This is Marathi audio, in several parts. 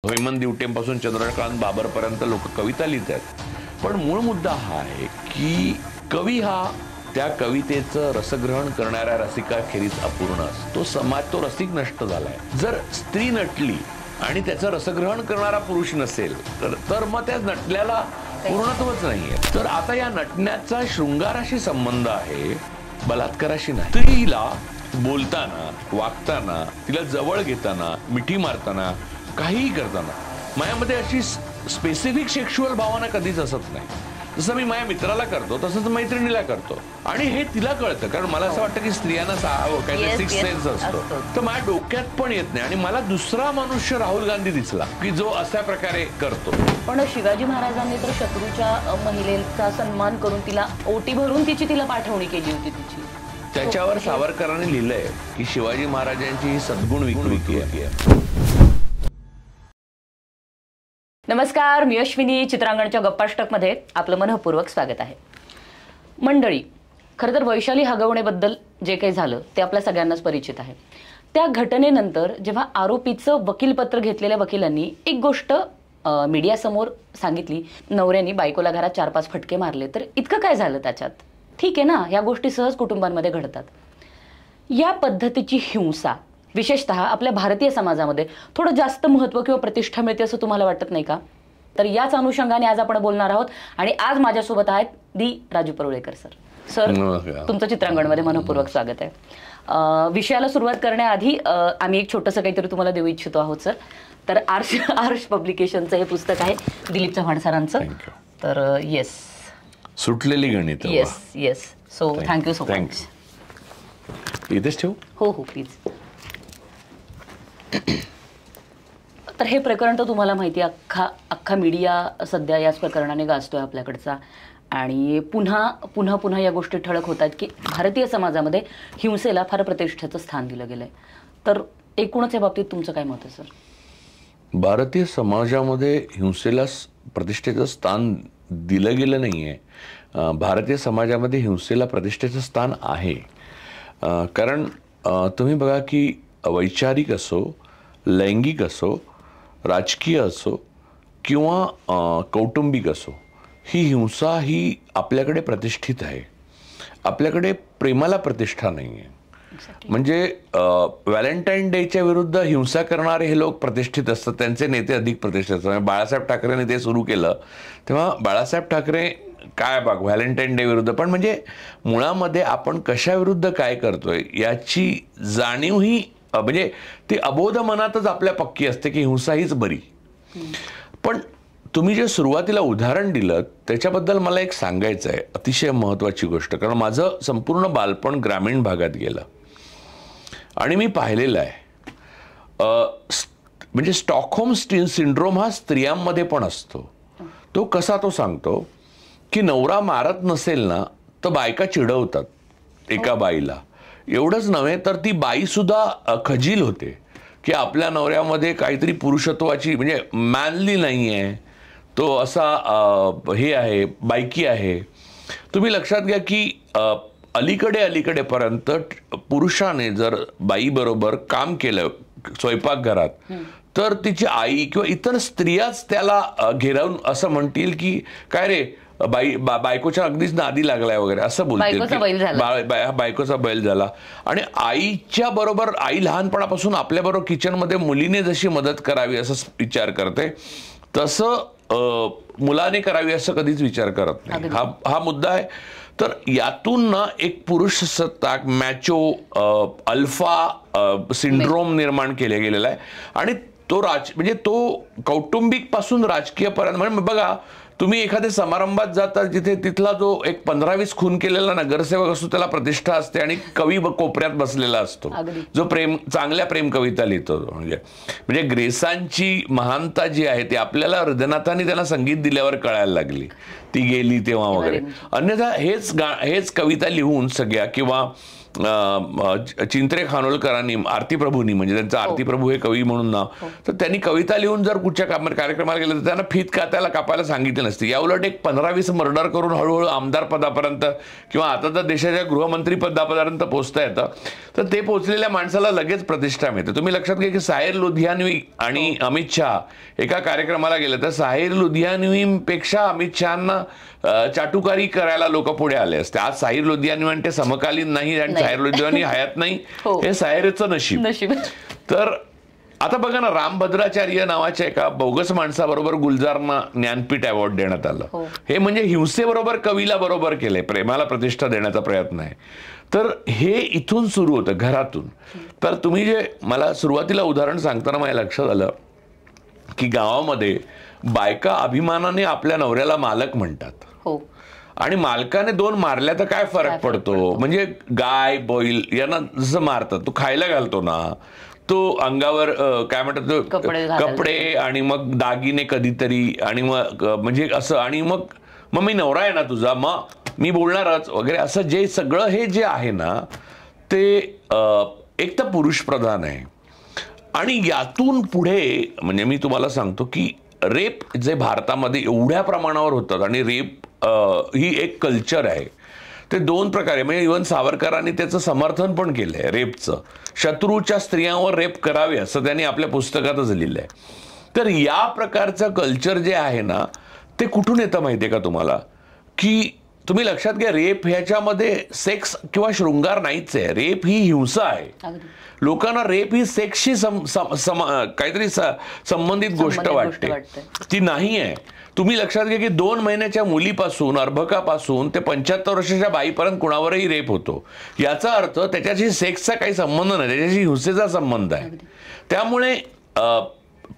हेमंत दिवटेंपासून चंद्रकांत बाबरपर्यंत लोक कविता लिहित आहेत. पण मूळ मुद्दा हा आहे की कवी हा त्या कवितेचं रसग्रहण करणाऱ्या रसिकाखेरीज अपूर्ण असतो. तो समाज, तो रसिक नष्ट झालाय. जर स्त्री नटली आणि त्याचं रसग्रहण करणारा पुरुष नसेल तर मग त्या नटल्याला पूर्णत्वच नाहीये. तर आता या नटण्याचा शृंगाराशी संबंध आहे, बलात्काराशी नाही. स्त्रीला बोलताना, वागताना, तिला जवळ घेताना, मिठी मारताना, काहीही करताना माझ्यामध्ये अशी स्पेसिफिक सेक्शुअल भावना कधीच असत नाही. जसं मी माझ्या मित्राला करतो तसंच मैत्रिणीला करतो. आणि हे तिला कळतं, कारण मला असं वाटतं की स्त्रियांना काही सिक्स सेन्स असतो. तर माझ्या डोक्यात पण येत नाही. आणि मला दुसरा मनुष्य राहुल गांधी दिसला की जो अशा प्रकारे करतो. पण शिवाजी महाराजांनी तर शत्रूच्या महिलेचा सन्मान करून तिला ओटी भरून तिला पाठवणी केली होती तिची. त्याच्यावर सावरकरांनी लिहिलंय की शिवाजी महाराजांची ही सद्गुण विकृती आहे. नमस्कार, मी अश्विनी. चित्रांगणच्या गप्पाष्टकमध्ये आपलं मनःपूर्वक स्वागत आहे. मंडळी, खरं तर वैशाली हगवणेबद्दल जे काही झालं ते आपल्या सगळ्यांनाच परिचित आहे. त्या घटनेनंतर जेव्हा आरोपीचं वकीलपत्र घेतलेल्या वकिलांनी एक गोष्ट मीडियासमोर सांगितली, नवऱ्यानी बायकोला घरात 4-5 फटके मारले, तर इतकं काय झालं त्याच्यात? ठीक आहे ना, या गोष्टी सहज कुटुंबांमध्ये घडतात. या पद्धतीची हिंसा विशेषतः आपल्या भारतीय समाजामध्ये थोडं जास्त महत्त्व किंवा प्रतिष्ठा मिळते असं तुम्हाला वाटत नाही का? तर याच अनुषंगाने आज आपण बोलणार आहोत. आणि आज माझ्यासोबत आहेत दी राजू परुळेकर सर. सर, तुमचं चित्रांगणमध्ये मनःपूर्वक स्वागत आहे. विषयाला सुरुवात करण्याआधी आम्ही एक छोटंसं काहीतरी तुम्हाला देऊ इच्छितो आहोत सर. तर आर्ष पब्लिकेशनचं हे पुस्तक आहे दिलीप चव्हाण सरांचं. तर येस, सुटलेली गणित. Yes. So thank you so much. इथेच ठेवू? हो प्लीज. तर हे प्रकरण तर तुम्हाला माहिती आहे, अख्खा मीडिया सध्या याच प्रकरणाने गाजतोय आपल्याकडचा. आणि पुन्हा या गोष्टी ठळक होत आहेत की भारतीय समाजामध्ये हिंसेला फार प्रतिष्ठेचं स्थान दिलं गेलंय. तर एकूणच या बाबतीत तुमचं काय मत आहे सर? भारतीय समाजामध्ये हिंसेला प्रतिष्ठेचं स्थान दिलं गेलं नाहीये. भारतीय समाजामध्ये हिंसेला प्रतिष्ठेचं स्थान आहे. कारण तुम्ही बघा की वैचारिक असो, लैंगिक असो, राजकीय असो किंवा कौटुंबिक असो, ही हिंसा ही आपल्याकडे प्रतिष्ठित आहे. आपल्याकडे प्रेमाला प्रतिष्ठा नाही आहे. म्हणजे व्हॅलेंटाईन डेच्या विरुद्ध हिंसा करणारे हे लोक प्रतिष्ठित असतात, त्यांचे नेते अधिक प्रतिष्ठित असतात. बाळासाहेब ठाकरेंनी ते सुरू केलं तेव्हा बाळासाहेब ठाकरे काय बघ व्हॅलेंटाईन डे विरुद्ध, पण म्हणजे मुळामध्ये आपण कशाविरुद्ध काय करतोय याची जाणीव ही म्हणजे ती अबोध मनातच आपल्या पक्की असते की हिंसा हीच बरी. पण तुम्ही जे सुरुवातीला उदाहरण दिलं त्याच्याबद्दल मला एक सांगायचं आहे, अतिशय महत्त्वाची गोष्ट. कारण माझं संपूर्ण बालपण ग्रामीण भागात गेलं आणि मी पाहिलेलं आहे. म्हणजे स्टॉकहोम सिंड्रोम हा स्त्रियांमध्ये पण असतो. तो कसा, तो सांगतो की नवरा मारत नसेल ना तर बायका चिडवतात एका बाईला. एवढंच नव्हे तर ती बाईसुद्धा खजील होते की आपल्या नवऱ्यामध्ये काहीतरी पुरुषत्वाची म्हणजे मॅनली नाही आहे, तो असा हे आहे, बायकी आहे. तुम्ही लक्षात घ्या की अलीकडेपर्यंत पुरुषाने जर बाईबरोबर काम केलं स्वयंपाकघरात तर तिची आई किंवा इतर स्त्रियाच त्याला घेरावून असं म्हणतील की काय रे बायकोच्या अगदीच नादी लागलाय वगैरे असं बोलतील. बायकोचा बैल झाला. आणि आईच्या बरोबर, आई लहानपणापासून आपल्याबरोबर किचनमध्ये मुलीने जशी मदत करावी असं विचार करते, तसं मुलाने करावी असं कधीच विचार करत नाही. हा मुद्दा आहे. तर यातून ना एक पुरुष सत्ताक, मॅचो, अल्फा सिंड्रोम निर्माण केले गेलेला आहे. आणि तो म्हणजे तो कौटुंबिक पासून राजकीय पर्यंत. म्हणजे बघा, तुम्ही एखाद्या समारंभात जाता जिथे तिथला जो एक 15-20 खून केलेला नगरसेवक असतो त्याला प्रतिष्ठा असते आणि कवी कोपऱ्यात बसलेला असतो जो चांगल्या प्रेम कविता लिहितो. म्हणजे ग्रेसांची महानता जी आहे ती आपल्याला हृदयनाथांनी त्यांना संगीत दिल्यावर कळायला लागली, ती गेली तेव्हा वगैरे. अन्यथा हेच कविता लिहून सगळ्या किंवा चिंत्रे खानोलकरांनी आरती प्रभूंनी, म्हणजे त्यांचं आरती प्रभू हे कवी म्हणून नाव, तर त्यांनी कविता लिहून जर कुठच्या कार्यक्रमाला गेलं तर त्यांना फीत कापायला सांगितली नसती. या उलट एक 15-20 मर्डर करून हळूहळू आमदार पदापर्यंत किंवा आता तर देशाच्या गृहमंत्री पदापर्यंत पोहोचता येतं. तर ते पोहोचलेल्या माणसाला लगेच प्रतिष्ठा मिळते. तुम्ही लक्षात घ्या की साहिर लुधियानवी आणि अमित शहा एका कार्यक्रमाला गेले तर साहिर लुधियानवीपेक्षा अमित शहांना चाटुकारी करायला लोक पुढे आले असते. आज साहिर लुधियानवी आणि ते समकालीन नाही आणि साहिर लुधियानवी हयात नाही, हे साहिरचं नशीब. तर आता बघा ना, रामभद्राचार्य नावाच्या एका बोगस माणसाबरोबर गुलजारना ज्ञानपीठ अवॉर्ड देण्यात आलं. हे म्हणजे हिंसेबरोबर कवीला बरोबर केलंय, प्रेमाला प्रतिष्ठा देण्याचा प्रयत्न आहे. तर हे इथून सुरू होतं, घरातून. तर तुम्ही जे मला सुरुवातीला उदाहरण सांगताना माझ्या लक्षात आलं की गावामध्ये बायका अभिमानाने आपल्या नवऱ्याला मालक म्हणतात. आणि मालकाने 2 मारल्या तर काय फरक पडतो, म्हणजे गाय बैल यांना जसं मारतात, तो खायला घालतो ना, तो अंगावर काय म्हणतात कपडे आणि मग दागिने कधीतरी, आणि मग म्हणजे असं, आणि मग मी नवरा आहे ना तुझा, मग मी बोलणारच वगैरे, असं जे सगळं हे जे आहे ना ते एक तर पुरुष प्रधान आहे. आणि यातून पुढे म्हणजे मी तुम्हाला सांगतो की रेप जे भारतामध्ये एवढ्या प्रमाणावर होतात, आणि रेप ही एक कल्चर आहे, ते 2 प्रकारे, म्हणजे इव्हन सावरकरांनी त्याचं समर्थन पण केलंय रेपचं. शत्रूच्या स्त्रियांवर रेप करावे असं त्यांनी आपल्या पुस्तकातच लिहिलंय. तर या प्रकारचं कल्चर जे आहे ना ते कुठून येतं माहितीये का तुम्हाला, की तुम्ही लक्षात घ्या, रेप ह्याच्यामध्ये सेक्स किंवा शृंगार नाहीच आहे. रेप ही हिंसा आहे. लोकांना रेप ही सेक्सशी काहीतरी संबंधित गोष्ट वाटते, ती नाही आहे. तुम्ही लक्षात घ्या की 2 महिन्याच्या मुलीपासून, अर्भकापासून ते 75 वर्षाच्या बाईपर्यंत कुणावरही रेप होतो. याचा अर्थ त्याच्याशी सेक्सचा काही संबंध नाही, त्याच्याशी हिंसेचा संबंध आहे. त्यामुळे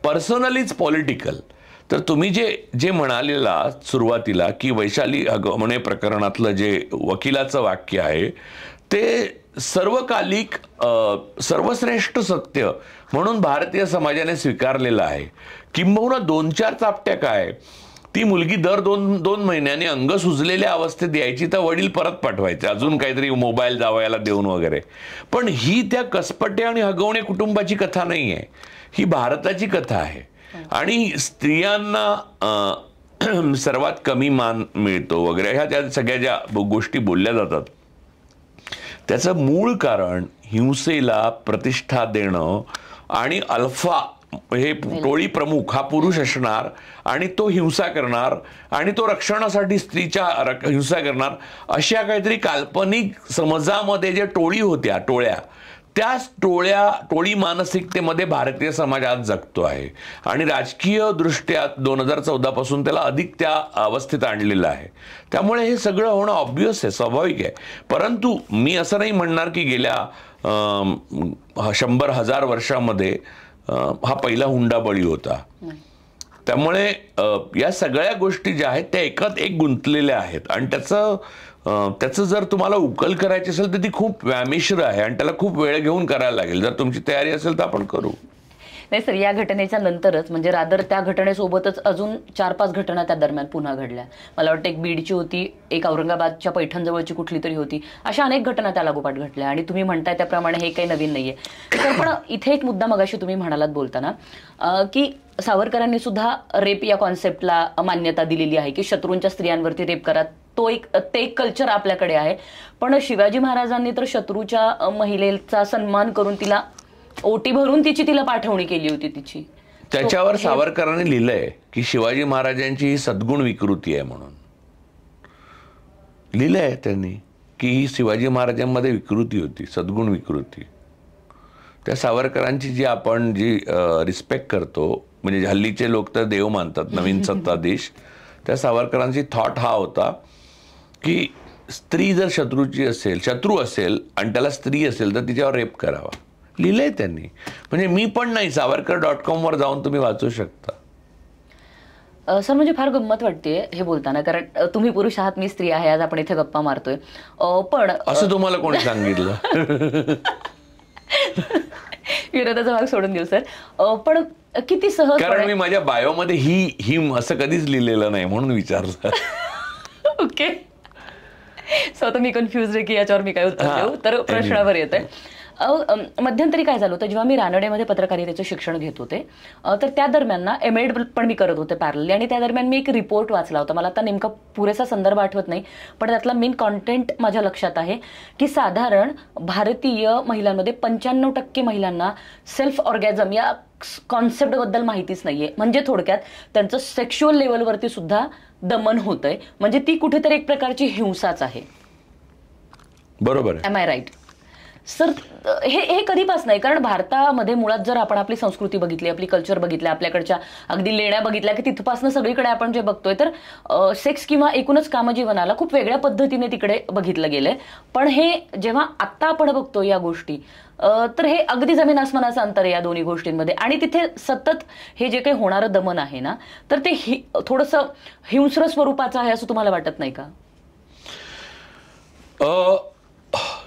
पर्सनलीच पॉलिटिकल. तर तुम्ही जे म्हणालेला सुरुवातीला की वैशाली हगवणे प्रकरणातलं जे वकिलाचं वाक्य आहे ते सर्वकालिक सर्वश्रेष्ठ सत्य म्हणून भारतीय समाजाने स्वीकारलेलं आहे. किंबहुना 2-4 चापट्या काय, ती मुलगी दर 2 महिन्याने अंग सुजलेल्या अवस्थेत यायची तर वडील परत पाठवायचे, अजून काहीतरी मोबाईल जावयाला देऊन वगैरे. पण ही त्या कसपटे आणि हगवणे कुटुंबाची कथा नाही आहे, ही भारताची कथा आहे. आणि स्त्रियांना सर्वात कमी मान मिळतो वगैरे, ह्या त्या सगळ्या ज्या गोष्टी बोलल्या जातात त्याचं मूळ कारण हिंसेला प्रतिष्ठा देणं, आणि अल्फा हे टोळी प्रमुख हा पुरुष असणार आणि तो हिंसा करणार, आणि तो रक्षणासाठी स्त्रीच्या हिंसा करणार, अशा काहीतरी काल्पनिक समजामध्ये जे टोळ्या त्याच टोळी मानसिकतेमध्ये भारतीय समाज आज जगतो आहे. आणि राजकीय दृष्ट्या 2014 पासून त्याला अधिक त्या अवस्थेत आणलेलं आहे. त्यामुळे हे सगळं होणं ऑब्व्हियस आहे, स्वाभाविक आहे. परंतु मी असं नाही म्हणणार की गेल्या 100,000 वर्षामध्ये हा पहिला हुंडाबळी होता. त्यामुळे या सगळ्या गोष्टी ज्या आहेत त्या एकात एक गुंतलेल्या आहेत, आणि त्याचं जर तुम्हाला उकल करायची असेल तर ती खूप व्यामिश्र आहे, आणि त्याला खूप वेळ घेऊन करायला लागेल. जर तुमची तयारी असेल तर आपण करू. नाही सर, या घटनेच्या नंतरच म्हणजे रादर त्या घटनेसोबतच अजून 4-5 घटना त्या दरम्यान पुन्हा घडल्या. मला वाटतं एक बीडची होती, एक औरंगाबादच्या पैठणजवळची कुठली तरी होती. अशा अनेक घटना त्या लागोपाठ घडल्या, आणि तुम्ही म्हणताय त्याप्रमाणे हे काही नवीन नाहीये. तर पण इथे एक मुद्दा मगाशी तुम्ही म्हणालात बोलताना की सावरकरांनी सुद्धा रेप या कॉन्सेप्टला मान्यता दिलेली आहे की शत्रूंच्या स्त्रियांवरती रेप करा, ते एक कल्चर आपल्याकडे आहे. पण शिवाजी महाराजांनी तर शत्रूच्या महिलेचा सन्मान करून तिला ओटी भरून तिला पाठवणी केली होती तिची. त्याच्यावर सावरकरांनी लिहिलंय की शिवाजी महाराजांची ही सद्गुण विकृती आहे म्हणून लिहिलंय त्यांनी, की ही शिवाजी महाराजांमध्ये विकृती होती, सद्गुण विकृती. त्या सावरकरांची जी आपण रिस्पेक्ट करतो, म्हणजे हल्लीचे लोक तर देव मानतात, नवीन सत्ताधीश, त्या सावरकरांची थॉट हा होता की स्त्री जर शत्रू असेल आणि त्याला स्त्री असेल तर तिच्यावर रेप करावा. लिहिलंय त्यांनी. म्हणजे मी पण नाही, savarkar.com वर जाऊन तुम्ही वाचू शकता. सर म्हणजे फार गंमत वाटते हे बोलताना, कारण तुम्ही पुरुष आहात, मी स्त्री आहे, आज आपण इथे गप्पा मारतोय. पण असं तुम्हाला कोणी सांगितलं? विरोधाचा भाग सोडून देऊ सर. पण किती सहज, कारण मी माझ्या बायोमध्ये ही असं कधीच लिहिलेलं नाही म्हणून विचारलं. ओके. सो आता मी कन्फ्युज आहे की याच्यावर मी काय उत्तर देऊ. तर प्रश्नावर येत आहे. मध्यंतरी काय झालं होतं, जेव्हा मी रानडेमध्ये पत्रकारितेचं शिक्षण घेत होते तर त्या दरम्यान ना एमएड पण मी करत होते पॅरलली, आणि त्या दरम्यान मी एक रिपोर्ट वाचला होता. मला आता नेमका पुरेसा संदर्भ आठवत नाही, पण त्यातला मेन कॉन्टेंट माझ्या लक्षात आहे की साधारण भारतीय महिलांमध्ये 95% महिलांना सेल्फ ऑर्गॅझम या कॉन्सेप्टबद्दल माहितीच नाहीये. म्हणजे थोडक्यात त्यांचं सेक्शुअल लेवलवरती सुद्धा दमन होतंय. म्हणजे ती कुठेतरी एक प्रकारची हिंसाच आहे. बरोबर आहे. Am I right sir? हे कधीपासून नाही, कारण भारतामध्ये मुळात जर आपण आपली संस्कृती बघितली, आपली कल्चर बघितली, आपल्याकडच्या अगदी लेण्या बघितल्या की तिथपासून सगळीकडे आपण जे बघतोय तर सेक्स किंवा एकूणच कामजीवनाला खूप वेगळ्या पद्धतीने तिकडे बघितलं गेलंय. पण हे जेव्हा आत्ता आपण बघतो या गोष्टी, तर हे अगदी जमीन आसमानाचं अंतर आहे या दोन्ही गोष्टींमध्ये. आणि तिथे सतत हे जे काही होणारं दमन आहे ना, तर ते थोडंसं हिंस्र स्वरूपाचं आहे असं तुम्हाला वाटत नाही का?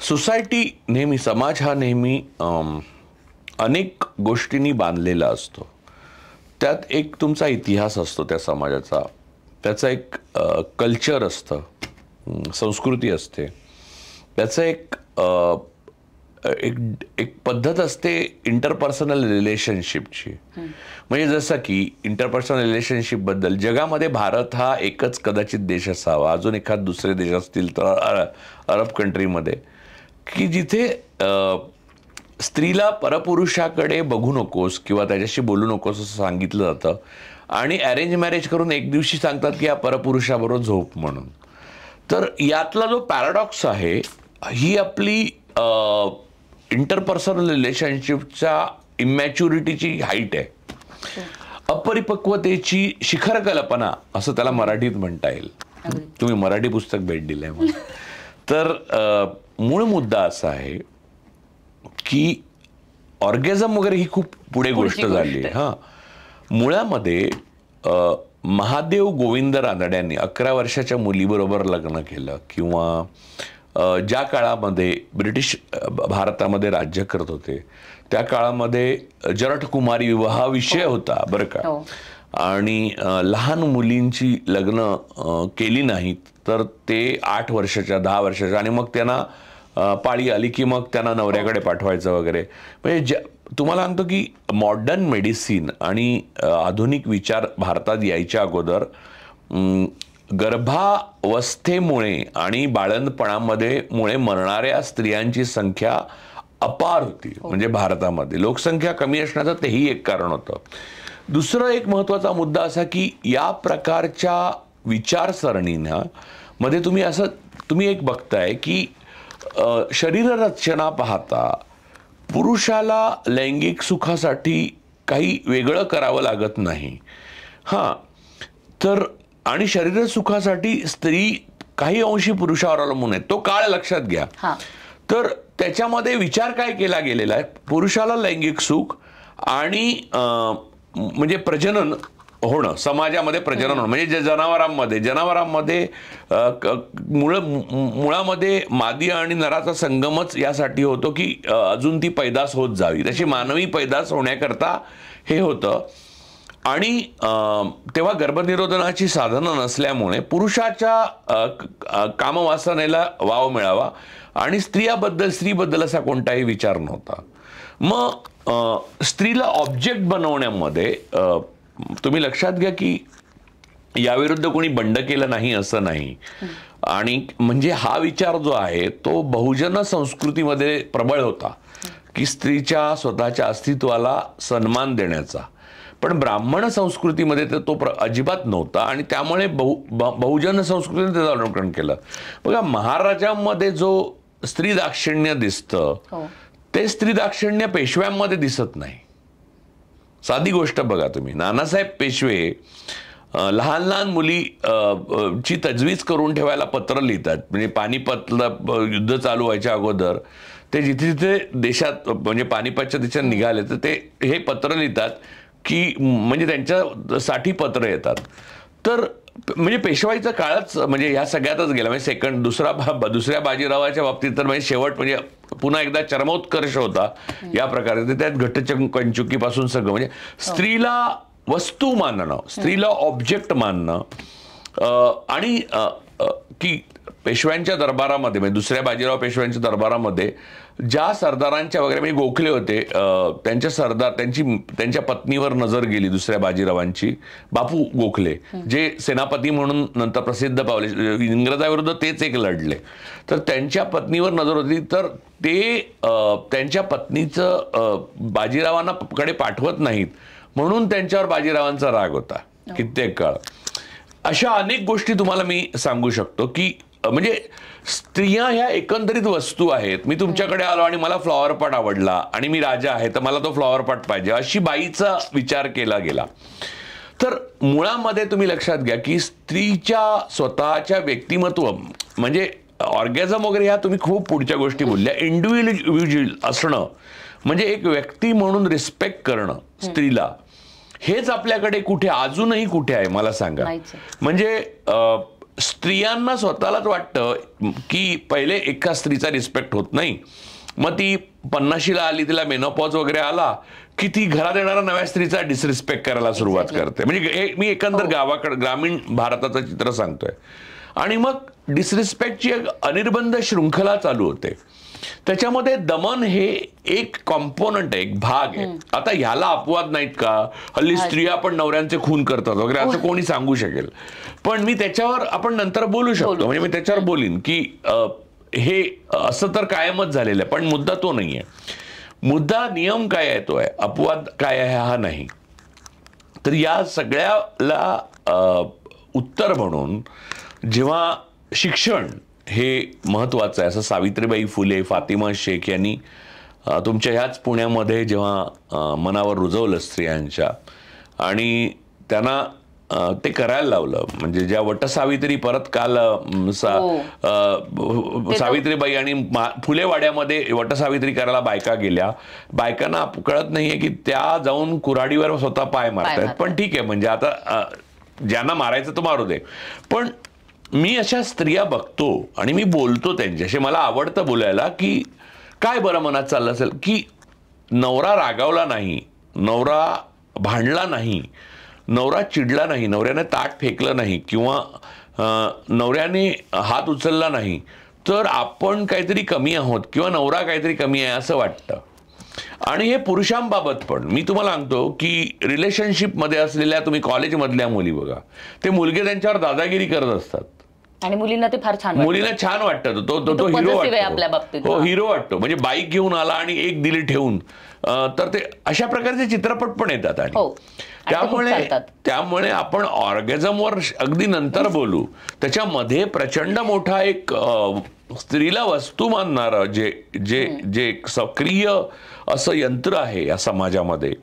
सोसायटी नेहमी, समाज हा नेहमी अनेक गोष्टींनी बांधलेला असतो. त्यात एक तुमचा इतिहास असतो त्या समाजाचा, त्याचं एक कल्चर असतं, संस्कृती असते, त्याचं एक एक पद्धत असते इंटरपर्सनल रिलेशनशिपची. म्हणजे जसं की इंटरपर्सनल रिलेशनशिपबद्दल जगामध्ये भारत हा एकच कदाचित देश असावा, अजून एखाद दुसरे देश असतील तर अरब कंट्रीमध्ये, की जिथे स्त्रीला परपुरुषाकडे बघू नकोस किंवा त्याच्याशी बोलू नकोस असं सांगितलं जातं, आणि अरेंज मॅरेज करून एक दिवशी सांगतात की या परपुरुषाबरोबर झोप म्हणून. तर यातला जो पॅराडॉक्स आहे, ही आपली इंटरपर्सनल रिलेशनशिपच्या इमॅच्युरिटीची हाईट आहे, अपरिपक्वतेची शिखर कल्पना असं त्याला मराठीत म्हणता येईल. तुम्ही मराठी पुस्तक भेट दिलंय मला. तर मूळ मुद्दा असा आहे की ऑर्गॅझम वगैरे ही खूप पुढे गोष्ट झाली. हां, मुळामध्ये महादेव गोविंद रानड्यांनी 11 वर्षाच्या मुलीबरोबर लग्न केलं, किंवा ज्या काळामध्ये ब्रिटिश भारतामध्ये राज्य करत होते त्या काळामध्ये जरठकुमारी विवाह हा विषय होता बरं का. आणि लहान मुलींची लग्न केली नाहीत तर ते 8 वर्षाच्या 10 वर्षाच्या, आणि मग त्यांना पाळी आली की मग त्यांना नवऱ्याकडे पाठवायचं वगैरे. म्हणजे तुम्हाला सांगतो की मॉडर्न मेडिसिन आणि आधुनिक विचार भारतात यायच्या अगोदर गर्भावस्थेमुळे आणि बाळंतपणामध्ये मुळे मरणाऱ्या स्त्रियांची संख्या अपार होती. म्हणजे भारतामध्ये लोकसंख्या कमी असण्याचं तेही एक कारण होतं. दुसरं एक महत्त्वाचा मुद्दा असा की या प्रकारच्या विचारसरणींना मध्ये तुम्ही एक बघताय की शरीररचना पाहता पुरुषाला लैंगिक सुखासाठी काही वेगळं करावं लागत नाही. हां, तर आणि शरीर सुखासाठी स्त्री काही अंशी पुरुषावर अवलंबून आहे, तो काळ लक्षात घ्या. तर त्याच्यामध्ये विचार काय केला गेलेला आहे, पुरुषाला लैंगिक सुख आणि म्हणजे प्रजनन होणं, समाजामध्ये प्रजनन होणं, म्हणजे जनावरांमध्ये मुळामध्ये मादी आणि नराचा संगमच यासाठी होतो की अजून ती पैदास होत जावी, तशी मानवी पैदास होण्याकरता हे होतं. आणि तेव्हा गर्भनिरोधनाची साधनं नसल्यामुळे पुरुषाच्या कामवासनेला वाव मिळावा आणि स्त्रीबद्दल असा कोणताही विचार नव्हता. मग स्त्रीला ऑब्जेक्ट बनवण्यामध्ये तुम्ही लक्षात घ्या की याविरुद्ध कोणी बंड केलं नाही असं नाही. आणि म्हणजे हा विचार जो आहे तो बहुजन संस्कृतीमध्ये प्रबळ होता की स्त्रीच्या स्वतःच्या अस्तित्वाला सन्मान देण्याचा. पण ब्राह्मण संस्कृतीमध्ये तर तो अजिबात नव्हता आणि त्यामुळे बहुजन संस्कृतीने त्याचं अनुकरण केलं. बघा, महाराजांमध्ये जो स्त्री दाक्षिण्य दिसतं ते स्त्री दाक्षिण्य पेशव्यांमध्ये दिसत नाही. साधी गोष्ट बघा तुम्ही, नानासाहेब पेशवे लहान लहान मुली ची तजवीज करून ठेवायला पत्र लिहितात. म्हणजे पानिपतला युद्ध चालू व्हायच्या अगोदर ते जिथे जिथे देशात म्हणजे पानिपतच्या दिशेने निघाले तर ते हे पत्र लिहितात की म्हणजे त्यांच्यासाठी पत्र येतात. तर म्हणजे पेशवाईचा काळच म्हणजे ह्या सगळ्यातच गेला. म्हणजे दुसऱ्या बाजीरावाच्या बाबतीत तर म्हणजे शेवट म्हणजे पुन्हा एकदा चरमोत्कर्ष होता या प्रकारे. त्यात घटचंचुकीपासून सगळं म्हणजे स्त्रीला वस्तू मानणं, स्त्रीला ऑब्जेक्ट मानणं आणि की पेशव्यांच्या दरबारामध्ये म्हणजे दुसऱ्या बाजीराव पेशव्यांच्या दरबारामध्ये ज्या सरदारांच्या वगैरे म्हणजे गोखले होते, त्यांच्या सरदार त्यांच्या पत्नीवर नजर गेली दुसऱ्या बाजीरावांची, बापू गोखले, जे सेनापती म्हणून नंतर प्रसिद्ध पावले, इंग्रजाविरुद्ध तेच एक लढले. तर त्यांच्या पत्नीवर नजर होती, तर ते त्यांच्या पत्नीचं बाजीरावांना कडे पाठवत नाहीत म्हणून त्यांच्यावर बाजीरावांचा राग होता कित्येक काळ. अशा अनेक गोष्टी तुम्हाला मी सांगू शकतो की म्हणजे स्त्रिया ह्या एकंदरीत वस्तू आहेत. मी तुमच्याकडे आलो आणि मला फ्लॉवर पॉट आवडला आणि मी राजा आहे तर मला तो फ्लॉवर पॉट पाहिजे, अशी बाईचा विचार केला गेला. तर मुळामध्ये तुम्ही लक्षात घ्या की स्त्रीच्या स्वतःच्या व्यक्तिमत्व म्हणजे ऑर्गॅझम वगैरे ह्या तुम्ही खूप पुढच्या गोष्टी बोलल्या. इंडिव्हिज्युअल असणं म्हणजे एक व्यक्ती म्हणून रिस्पेक्ट करणं स्त्रीला, हेच आपल्याकडे कुठे अजूनही कुठे आहे मला सांगा. म्हणजे स्त्रियांना स्वतःलाच वाटतं की पहिले एका स्त्रीचा रिस्पेक्ट होत नाही, मग ती 50शीला आली, तिला मेनोपॉज वगैरे आला की ती घरात येणाऱ्या नव्या स्त्रीचा डिसरिस्पेक्ट करायला सुरुवात करते. म्हणजे मी एकंदर गावाकडे ग्रामीण भारताचं चित्र सांगतोय. आणि मग डिसरिस्पेक्टची एक अनिर्बंध शृंखला चालू होते. त्याच्यामध्ये दमन हे एक कॉम्पोनंट आहे, एक भाग आहे. आता ह्याला अपवाद नाहीत का? हल्ली स्त्रिया पण नवऱ्यांचे खून करतात वगैरे असं कोणी सांगू शकेल, पण मी त्याच्यावर आपण नंतर बोलू शकतो. म्हणजे मी त्याच्यावर बोलीन की हे असं तर कायमच झालेलं आहे, पण मुद्दा तो नाहीये. मुद्दा नियम काय आहे तो आहे, अपवाद काय आहे हा नाही. तर या सगळ्याला उत्तर म्हणून जेव्हा शिक्षण हे महत्वाचं आहे असं सावित्रीबाई फुले, फातिमा शेख यांनी तुमच्या ह्याच पुण्यामध्ये जेव्हा मनावर रुजवलं स्त्रियांच्या आणि त्यांना ते करायला लावलं. म्हणजे ज्या वटसावित्री परत काल सावित्रीबाई आणि फुलेवाड्यामध्ये वटसावित्री करायला बायका गेल्या. बायकांना कळत नाहीये की त्या जाऊन कुऱ्हाडीवर स्वतः पाय मारतायत. पण ठीक आहे, म्हणजे आता ज्यांना मारायचं तो मारू दे. पण मी अशा स्त्रिया बघतो आणि मी बोलतो त्यांच्याशी. मला आवडतं बोलायला की काय बरं मनात चाललं असेल की नवरा रागावला नाही, नवरा भांडला नाही, नवरा चिडला नाही, नवऱ्याने ताट फेकलं नाही किंवा नवऱ्याने हात उचलला नाही, तर आपण काहीतरी कमी आहोत किंवा नवरा काहीतरी कमी आहे असं वाटतं. आणि हे पुरुषांबाबत पण मी तुम्हाला सांगतो की रिलेशनशिपमध्ये असलेल्या तुम्ही कॉलेजमधल्या मुली बघा, ते मुलगे त्यांच्यावर दादागिरी करत असतात आणि मुलींना ते फार छान, मुलींना छान वाटतं. तो हिरो वाटतो. हो, हिरो वाटतो. म्हणजे बाईक घेऊन आला आणि एक दिली ठेवून, तर ते अशा प्रकारचे चित्रपट पण येतात. आणि त्यामुळे आपण ऑर्गॅझमवर अगदी नंतर बोलू. त्याच्यामध्ये प्रचंड मोठा एक स्त्रीला वस्तू मानणारं जे सक्रिय असं यंत्र आहे या समाजामध्ये,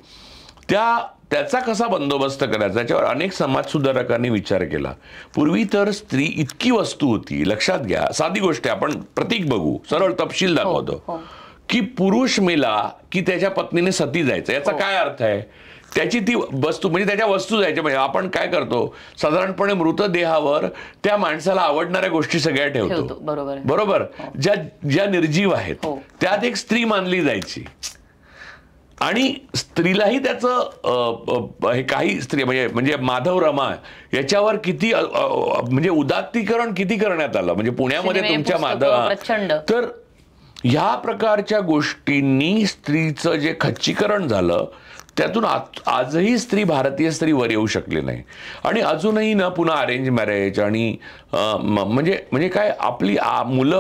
त्याचा कसा बंदोबस्त करायचा याच्यावर अनेक समाजसुधारकांनी विचार केला. पूर्वी तर स्त्री इतकी वस्तू होती. लक्षात घ्या, साधी गोष्ट आहे, आपण प्रतीक बघू, सरळ तपशील दाखवतो की पुरुष मेला की त्याच्या पत्नीने सती जायचं. याचा काय अर्थ आहे? त्याची ती वस्तू म्हणजे त्याच्या वस्तू जायच्या. म्हणजे आपण काय करतो साधारणपणे मृतदेहावर त्या माणसाला आवडणाऱ्या गोष्टी सगळ्या ठेवतो. बरोबर. ज्या निर्जीव आहेत त्यात एक स्त्री मानली जायची. आणि स्त्रीलाही त्याचं हे काही स्त्री म्हणजे माधव रमा याच्यावर किती म्हणजे उदात्तीकरण किती करण्यात आलं. म्हणजे पुण्यामध्ये तुमच्या माधव, तर ह्या प्रकारच्या गोष्टींनी स्त्रीचं जे खच्चीकरण झालं त्यातून आजही स्त्री, भारतीय स्त्री वर येऊ शकली नाही. आणि अजूनही ना पुन्हा अरेंज मॅरेज आणि म्हणजे काय आपली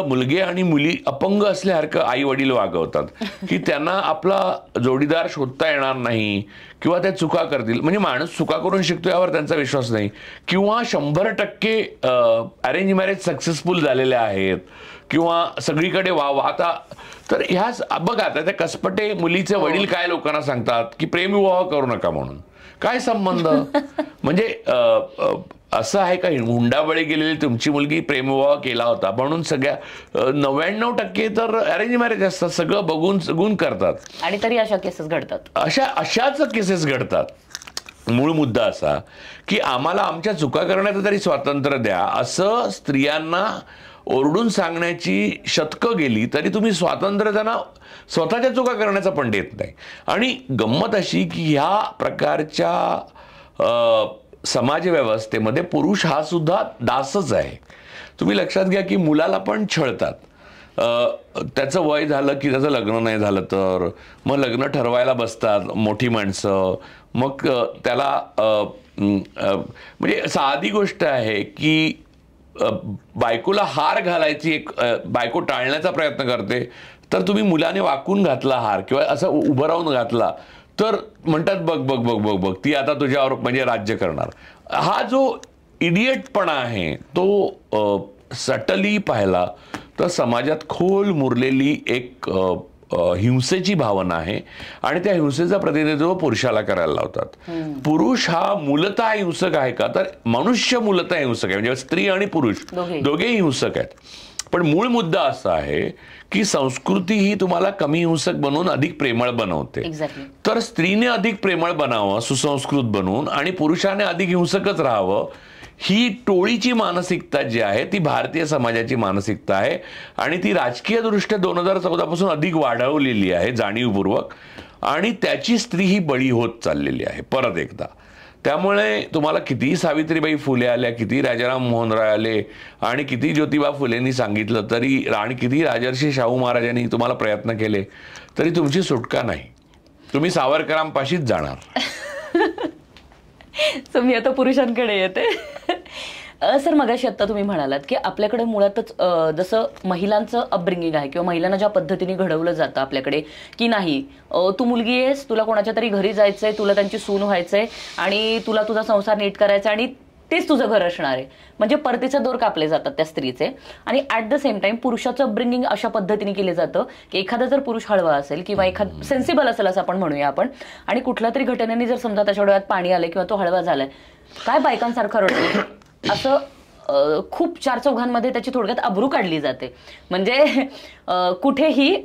मुलगे आणि मुली अपंग असल्यासारखं आई वडील वागवतात की त्यांना आपला जोडीदार शोधता येणार नाही किंवा त्या चुका करतील. म्हणजे माणूस चुका करून शिकतो यावर त्यांचा विश्वास नाही. किंवा 100% अरेंज मॅरेज सक्सेसफुल झालेले आहेत किंवा सगळीकडे आता तर ह्या बघा, आता त्या कसपटे मुलीचे वडील काय लोकांना सांगतात की प्रेमविवाह करू नका म्हणून. काय संबंध? म्हणजे असं आहे का हुंडाबळी गेलेली तुमची मुलगी प्रेमविवाह केला होता म्हणून सगळ्या 99% तर अरेंज मॅरेज असतात, सगळं बघून करतात. आणि तरी अशा केसेस घडतात, अशाच केसेस घडतात. मूळ मुद्दा असा की आम्हाला आमच्या चुका करण्याचं तरी स्वातंत्र्य द्या असं स्त्रियांना ओरडून सांगण्याची शतकं गेली तरी तुम्ही स्वातंत्र्य त्यांना स्वतःच्या चुका करण्याचा पण देत नाही. आणि गंमत अशी की ह्या प्रकारच्या समाजव्यवस्थेमध्ये पुरुष हा सुद्धा दासच आहे. तुम्ही लक्षात घ्या की मुलाला पण छळतात. त्याचं वय झालं की त्याचं लग्न नाही झालं तर मग लग्न ठरवायला बसतात मोठी माणसं. मग त्याला म्हणजे साधी गोष्ट आहे की बायकोला हार घालायची एक बायको टाळण्याचा प्रयत्न करते, तर तुम्ही मुलाने वाकून घातला हार किंवा असं उभं राहून घातला तर म्हणतात बघ बघ बघ बघ बघ ती आता तुझ्यावर म्हणजे राज्य करणार. हा जो इडियटपणा आहे तो सटली पाहिला तर समाजात खोल मुरलेली एक हिंसेची भावना आहे आणि त्या हिंसेचं प्रतिनिधित्व पुरुषाला करायला लावतात. पुरुष हा मूलतः हिंसक आहे का, तर मनुष्य मूलतः हिंसक आहे. म्हणजे स्त्री आणि पुरुष दोघेही हिंसक आहेत. पण मूळ मुद्दा असा आहे की संस्कृती ही तुम्हाला कमी हिंसक बनवून अधिक प्रेमळ बनवते. तर स्त्रीने अधिक प्रेमळ बनावं सुसंस्कृत बनवून आणि पुरुषाने अधिक हिंसकच राहावं, ही टोळीची मानसिकता जी आहे ती भारतीय समाजाची मानसिकता आहे आणि ती राजकीय दृष्ट्या 2014 पासून अधिक वाढवलेली आहे जाणीवपूर्वक आणि त्याची स्त्री ही बळी होत चाललेली आहे परत एकदा. त्यामुळे तुम्हाला कितीही सावित्रीबाई फुले आल्या, किती राजाराम मोहन राय आले आणि किती ज्योतिबा फुलेंनी सांगितलं तरी आणि किती राजर्षी शाहू महाराजांनी तुम्हाला प्रयत्न केले तरी तुमची सुटका नाही. तुम्ही सावरकरांपाशीच जाणार. सो मी आता पुरुषांकडे येते. सर मगाशी आता तुम्ही म्हणालात की आपल्याकडे मुळातच जसं महिलांचं अपब्रिंगिंग आहे किंवा महिलांना ज्या पद्धतीने घडवलं जातं आपल्याकडे की नाही तू मुलगी आहेस, तुला कोणाच्या तरी घरी जायचंय, तुला त्यांची सून व्हायचंय आणि तुला तुझा संसार नीट करायचा आणि तेच तुझं घर असणार आहे. म्हणजे परतीचे दोर कापले जातात त्या स्त्रीचे. आणि ऍट द सेम टाइम पुरुषाचं अपब्रिंगिंग अशा पद्धतीने केलं जातं की एखादा जर पुरुष हळवा असेल किंवा एखादा सेन्सिबल असेल असं आपण म्हणूया आपण आणि कुठल्या तरी घटनेने जर समजा त्याच्या डोळ्यात पाणी आलंय किंवा तो हळवा झालाय, काय बायकांसारखा रडतो असं खूप चार चौघांमध्ये त्याची थोडक्यात अब्रू काढली जाते. म्हणजे कुठेही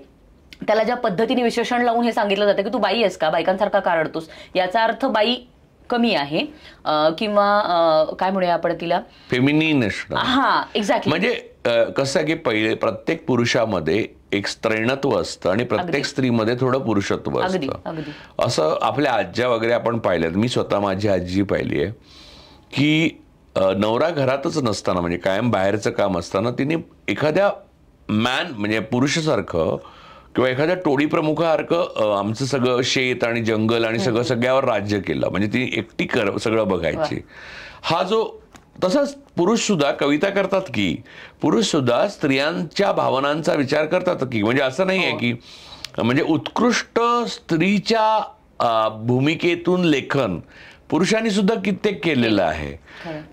त्याला ज्या पद्धतीने विशेषण लावून हे सांगितलं जातं की तू बाई आहेस का, बायकांसारखा का रडतोस, याचा अर्थ बाई कमी आहे किंवा काय म्हणूया आपण तिला फेमिनिन असणं. हा एक्झॅक्टली. म्हणजे कसं आहे की पहिले प्रत्येक पुरुषामध्ये एक स्त्रैणत्व असतं आणि प्रत्येक स्त्रीमध्ये थोडं पुरुषत्व असतं. असं आपल्या आज्या वगैरे आपण पाहिल्यात. मी स्वतः माझी आजी पाहिली आहे की नवरा घरातच नसताना म्हणजे कायम बाहेरचं काम असताना तिने एखाद्या मॅन म्हणजे पुरुषासारखं किंवा एखाद्या टोळी प्रमुखासारखं आमचं सगळं शेत आणि जंगल आणि सगळ्यावर राज्य केलं. म्हणजे ती एकटी सगळं बघायची. हा जो तसाच पुरुष सुद्धा कविता करतात की पुरुष सुद्धा स्त्रियांच्या भावनांचा विचार करतात की म्हणजे असं नाही आहे की म्हणजे उत्कृष्ट स्त्रीच्या भूमिकेतून लेखन पुरुषांनी सुद्धा कित्येक केलेलं आहे.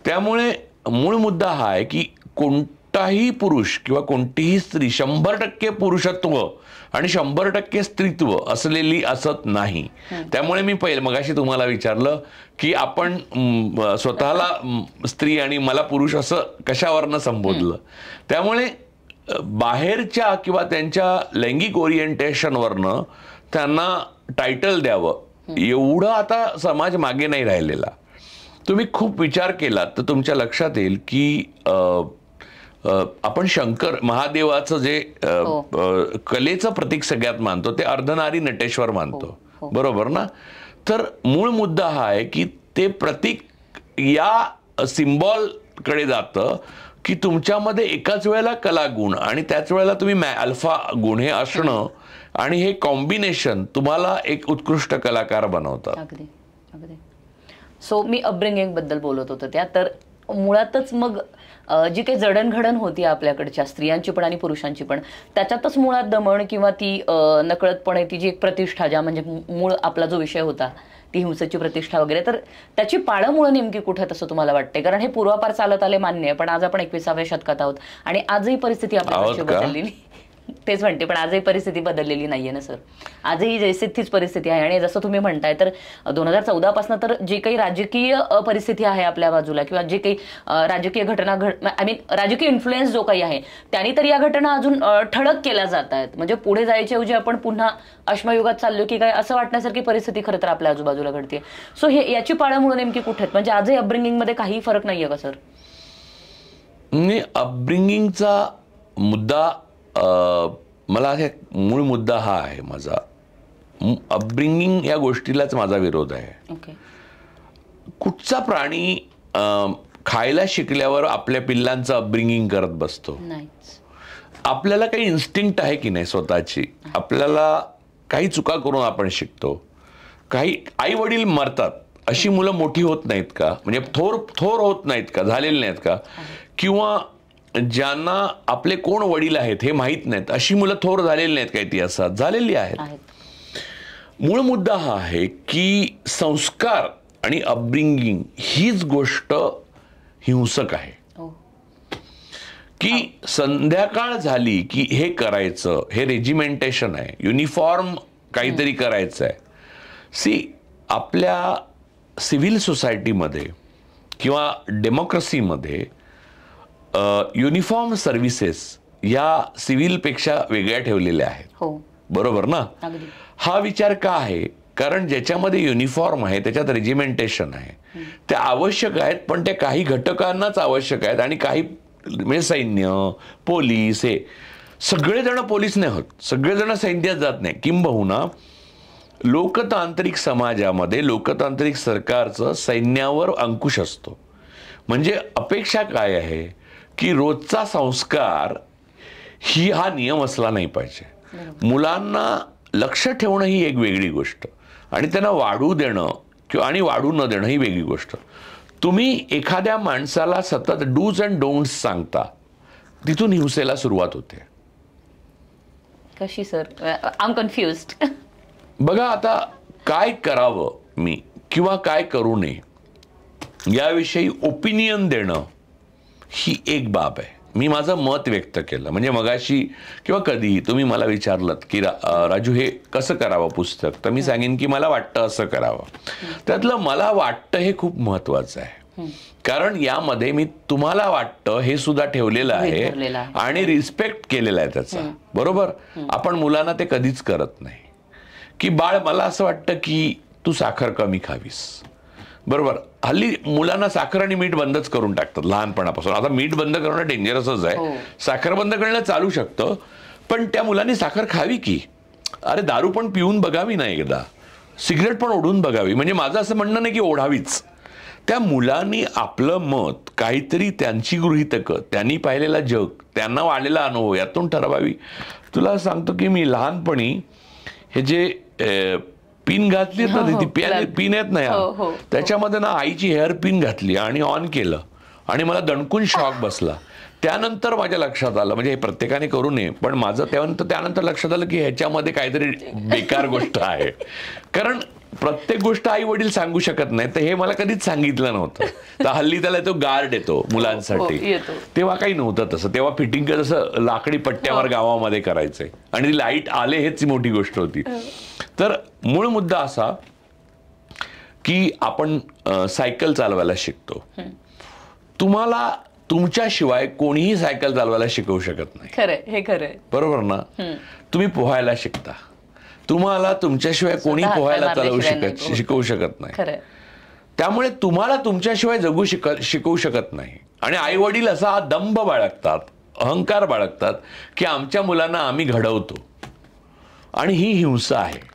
त्यामुळे मूळ मुद्दा हा आहे की कोणताही पुरुष किंवा कोणतीही स्त्री 100% पुरुषत्व आणि 100% स्त्रीत्व असलेली असत नाही. त्यामुळे मी मगाशी तुम्हाला विचारलं की आपण स्वतःला स्त्री आणि मला पुरुष असं कशावरनं संबोधलं. त्यामुळे बाहेरच्या किंवा त्यांच्या लैंगिक ओरिएंटेशनवरनं त्यांना टायटल द्यावं एवढं आता समाज मागे नाही राहिलेला. तुम्ही खूप विचार केलात तर तुमच्या लक्षात येईल की आपण शंकर महादेवाचं जे कलेचं प्रतीक सगळ्यात मानतो ते अर्धनारी नटेश्वर मानतो, बरोबर ना. तर मूळ मुद्दा हा आहे की ते प्रतीक या सिम्बॉल कडे जातं की तुमच्यामध्ये एकाच वेळेला कला गुण आणि त्याच वेळेला तुम्ही अल्फा गुण हे असणं आणि हे कॉम्बिनेशन तुम्हाला एक उत्कृष्ट कलाकार बनवतं. अगदी अगदी. सो मी अपब्रिंगिंग बद्दल बोलत होतो त्या तर मुळातच मग जी काही जडणघडण होती आपल्याकडच्या स्त्रियांची पण आणि पुरुषांची पण त्याच्यातच मुळात दमन किंवा ती नकळतपणे ती जी एक प्रतिष्ठा ज्या म्हणजे मूळ आपला जो विषय होता ती हिंसेची प्रतिष्ठा वगैरे तर त्याची पाळंमुळं नेमकी कुठे तसं तुम्हाला वाटते. कारण हे पूर्वापार चालत आले मान्य आहे पण आज आपण 21व्या शतकात आहोत आणि आजही परिस्थिती आपल्याकडची बदललेली तेच म्हणते पण आजही परिस्थिती बदललेली नाहीये ना सर. आजही जैसे तीच परिस्थिती आहे आणि जसं तुम्ही म्हणताय तर 2014 पासून तर जे काही राजकीय परिस्थिती आहे आपल्या बाजूला किंवा जे काही राजकीय घटना आय मीन राजकीय इन्फ्लुएन्स जो काही आहे त्यांनी तर या घटना अजून ठळक केल्या जात आहेत. म्हणजे पुढे जायच्याऐवजी आपण पुन्हा अश्मयुगात चाललो की काय असं वाटण्यासारखी परिस्थिती खरं तर आपल्या आजूबाजूला घडते. सो हे याची पाळंमुळं नेमकी कुठे आहेत म्हणजे आजही अपब्रिंगिंग मध्ये काही फरक नाहीये का सर? अपब्रिंगिंगचा मुद्दा मला मूळ मुद्दा हा आहे माझा. अपब्रिंगिंग या गोष्टीलाच माझा विरोध आहे. कुठचा प्राणी खायला शिकल्यावर आपल्या पिल्लांचं अपब्रिंगिंग करत बसतो? नाहीच. आपल्याला काही इन्स्टिंक्ट आहे की नाही स्वतःची? आपल्याला काही चुका करून आपण शिकतो. काही आई वडील मरतात, अशी मुलं मोठी होत नाहीत का? म्हणजे थोर होत नाहीत का? झालेली नाहीत का? किंवा ज्यांना आपले कोण वडील आहेत हे माहीत नाहीत, अशी मुलं थोर झालेली नाहीत का इतिहासात? झालेली आहेत. मूळ मुद्दा हा आहे की संस्कार आणि अपब्रिंगिंग हीच गोष्ट हिंसक आहे. की संध्याकाळ झाली की हे करायचं, हे रेजिमेंटेशन आहे, युनिफॉर्म काहीतरी करायचं आहे. आपल्या सिव्हिल सोसायटीमध्ये किंवा डेमोक्रेसीमध्ये युनिफॉर्म सर्व्हिसेस या सिव्हिलपेक्षा वेगळ्या ठेवलेल्या आहेत. बरोबर ना? हा विचार का आहे? कारण ज्याच्यामध्ये युनिफॉर्म आहे त्याच्यात रेजिमेंटेशन आहे, ते आवश्यक आहेत, पण ते काही घटकांनाच आवश्यक आहेत. आणि काही म्हणजे सैन्य, पोलीस, हे सगळेजण पोलीस नाही होत, सगळेजण सैन्यात जात नाही. किंबहुना लोकतांत्रिक समाजामध्ये लोकतांत्रिक सरकारचं सैन्यावर अंकुश असतो. म्हणजे अपेक्षा काय आहे की रोजचा संस्कार हा नियम असला नाही पाहिजे. मुलांना लक्ष ठेवणं ही एक वेगळी गोष्ट, आणि त्यांना वाढू देणं किंवा आणि वाढू न देणं ही वेगळी गोष्ट. तुम्ही एखाद्या माणसाला सतत डूज अँड डोंट्स सांगता, तिथून हिंसेला सुरुवात होते. कशी सर? I am confused. बघा, आता काय करावं मी किंवा काय करू नये याविषयी ओपिनियन देणं ही एक बाब आहे. मी माझं मत व्यक्त केलं, म्हणजे मगाशी किंवा कधीही तुम्ही मला विचारलं की राजू हे कसं करावं पुस्तक, तर मी सांगेन की मला वाटतं असं करावं. त्यातलं मला वाटतं हे खूप महत्वाचं आहे, कारण यामध्ये मी तुम्हाला वाटतं हे सुद्धा ठेवलेलं आहे आणि रिस्पेक्ट केलेला आहे त्याचा. बरोबर? आपण मुलांना ते कधीच करत नाही की बाळ मला असं वाटतं की तू साखर कमी खावीस. बरोबर? हल्ली मुलांना साखर आणि मीठ बंदच करून टाकतात लहानपणापासून. आता मीठ बंद करणं डेंजरसच आहे, साखर बंद करणं चालू शकतं, पण त्या मुलांनी साखर खावी की? अरे दारू पण पिऊन बघावी ना एकदा, सिगरेट पण ओढून बघावी. म्हणजे माझं असं म्हणणं नाही की ओढावीच. त्या मुलांनी आपलं मत, काहीतरी त्यांची गृहीतकं, त्यांनी पाहिलेला जग, त्यांना वाढलेला अनुभव यातून ठरवावी. तुला सांगतो की मी लहानपणी हे जे पिन घातली ना, ती पिन येत नाही, त्याच्यामध्ये ना आईची हेअर पिन घातली आणि ऑन केलं आणि मला दणकून शॉक बसला. त्यानंतर माझ्या लक्षात आलं, म्हणजे हे प्रत्येकाने करू नये, पण माझं त्यानंतर लक्षात आलं की ह्याच्यामध्ये काहीतरी बेकार गोष्ट आहे. कारण प्रत्येक गोष्ट आई वडील सांगू शकत नाही, तर हे मला कधीच सांगितलं नव्हतं. तर हल्ली त्याला तो गार्ड येतो मुलांसाठी, तेव्हा काही नव्हतं तसं. तेव्हा फिटिंग जसं लाकडी पट्ट्यावर गावामध्ये करायचंय आणि ती लाईट आले हेच मोठी गोष्ट होती. तर मूळ मुद्दा असा की आपण सायकल चालवायला शिकतो. तुम्हाला तुमच्याशिवाय कोणीही सायकल चालवायला शिकवू शकत नाही. खरंय, हे खरंय. बरोबर ना? तुम्ही पोहायला शिकता, तुम्हाला तुमच्याशिवाय कोणी पोहायला शिकवू शकत नाही. त्यामुळे तुम्हाला तुमच्याशिवाय जगू शिकवू शकत नाही. आणि आई वडील असा दंभ बाळगतात, अहंकार बाळगतात की आमच्या मुलांना आम्ही घडवतो, आणि ही हिंसा आहे.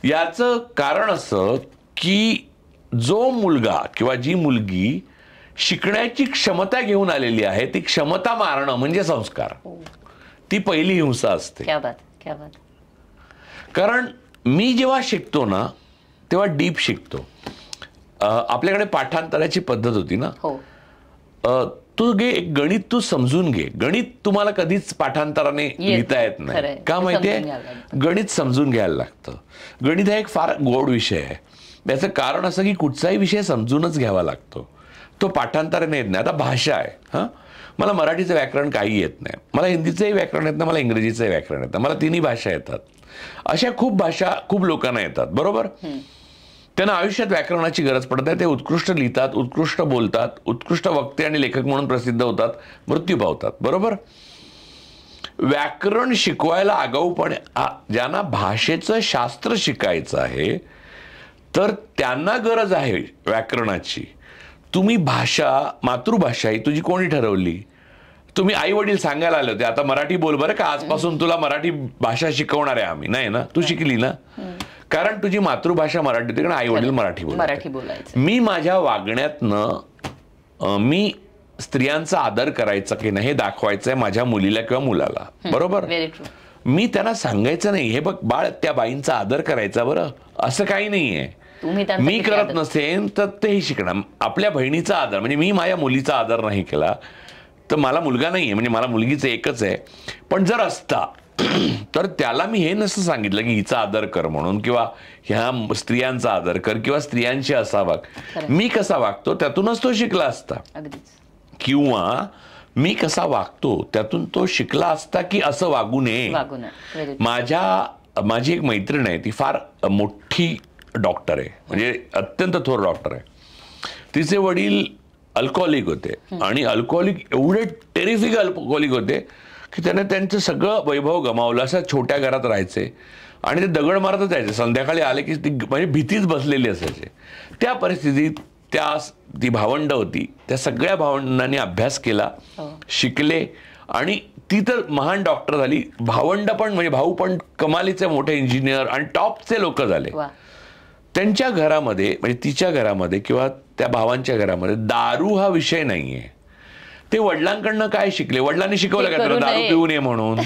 याचं कारण असं की जो मुलगा किंवा जी मुलगी शिकण्याची क्षमता घेऊन आलेली आहे, ती क्षमता मारणं म्हणजे संस्कार. ती पहिली हिंसा असते. क्या बात, क्या बात. कारण मी जेव्हा शिकतो ना तेव्हा डीप शिकतो. आपल्याकडे पाठांतराची पद्धत होती ना. तू गणित तू समजून घे. गणित तुम्हाला कधीच पाठांतराने लिहिता येत नाही. का माहितीये? गणित समजून घ्यायला लागतं. गणित हा एक फार गोड विषय आहे. त्याचं कारण असं की कुठचाही विषय समजूनच घ्यावा लागतो, तो पाठांतराने येत नाही. आता भाषा आहे, मला मराठीचं व्याकरण काही येत नाही, मला हिंदीचंही व्याकरण येत नाही, मला इंग्रजीचंही व्याकरण येत नाही, मला तिन्ही भाषा येतात. अशा खूप भाषा खूप लोकांना येतात. बरोबर? त्यांना आयुष्यात व्याकरणाची गरज पडत नाही. ते उत्कृष्ट लिहितात, उत्कृष्ट बोलतात, उत्कृष्ट वक्ते आणि लेखक म्हणून प्रसिद्ध होतात, मृत्यू पावतात. बरोबर? व्याकरण शिकवायला आगाऊपणे, ज्यांना भाषेचं शास्त्र शिकायचं आहे तर त्यांना गरज आहे व्याकरणाची. तुम्ही भाषा, मातृभाषा ही तुझी कोणी ठरवली? तुम्ही आई वडील सांगायला आले होते आता मराठी बोल बरं का, आजपासून तुला मराठी भाषा शिकवणार आहे आम्ही. नाही ना, तू शिकली ना. कारण तुझी मातृभाषा मराठी होती, कारण आई वडील मराठी बोलायचे. मी माझ्या वागण्यातनं मी स्त्रियांचा आदर करायचा की नाही हे दाखवायचंय माझ्या मुलीला किंवा मुलाला. बरोबर. मी त्यांना सांगायचं नाही हे बघ बाळ त्या बाईंचा आदर करायचा, बरं असं काही नाहीये. मी करत नसेन तर तेही शिकणार. आपल्या बहिणीचा आदर म्हणजे मी माझ्या मुलीचा आदर नाही केला तर मला मुलगा नाहीये, म्हणजे मला मुलगीच एकच आहे. पण जर असता तर त्याला मी हे नसतं सांगितलं की हिचा आदर कर म्हणून, किंवा ह्या स्त्रियांचा आदर कर किंवा स्त्रियांशी असा वाग. मी कसा वागतो त्यातूनच तो शिकला असता, किंवा मी कसा वागतो त्यातून तो शिकला असता की असं वागू नये. माझी एक मैत्रीण आहे, ती फार मोठी डॉक्टर आहे, म्हणजे अत्यंत थोर डॉक्टर आहे. तिचे वडील अल्कोहोलिक होते आणि अल्कोहोलिक एवढे टेरिफिक अल्कोहोलिक होते की त्याने त्यांचं सगळं वैभव गमावलं. असं छोट्या घरात राहायचे आणि ते दगड मारतच जायचे. संध्याकाळी आले की ती म्हणजे भीतीच बसलेली असायची. त्या परिस्थितीत ती भावंड होती, त्या सगळ्या भावंडांनी अभ्यास केला, शिकले आणि ती तर महान डॉक्टर झाली. भावंड पण म्हणजे भाऊ पण कमालीचे मोठे इंजिनियर आणि टॉपचे लोक झाले. त्यांच्या घरामध्ये म्हणजे तिच्या घरामध्ये किंवा त्या भावांच्या घरामध्ये दारू हा विषय नाहीये. ते वडिलांकडनं काय शिकले, वडिलांनी शिकवलं का तुला दारू पिऊन ये म्हणून,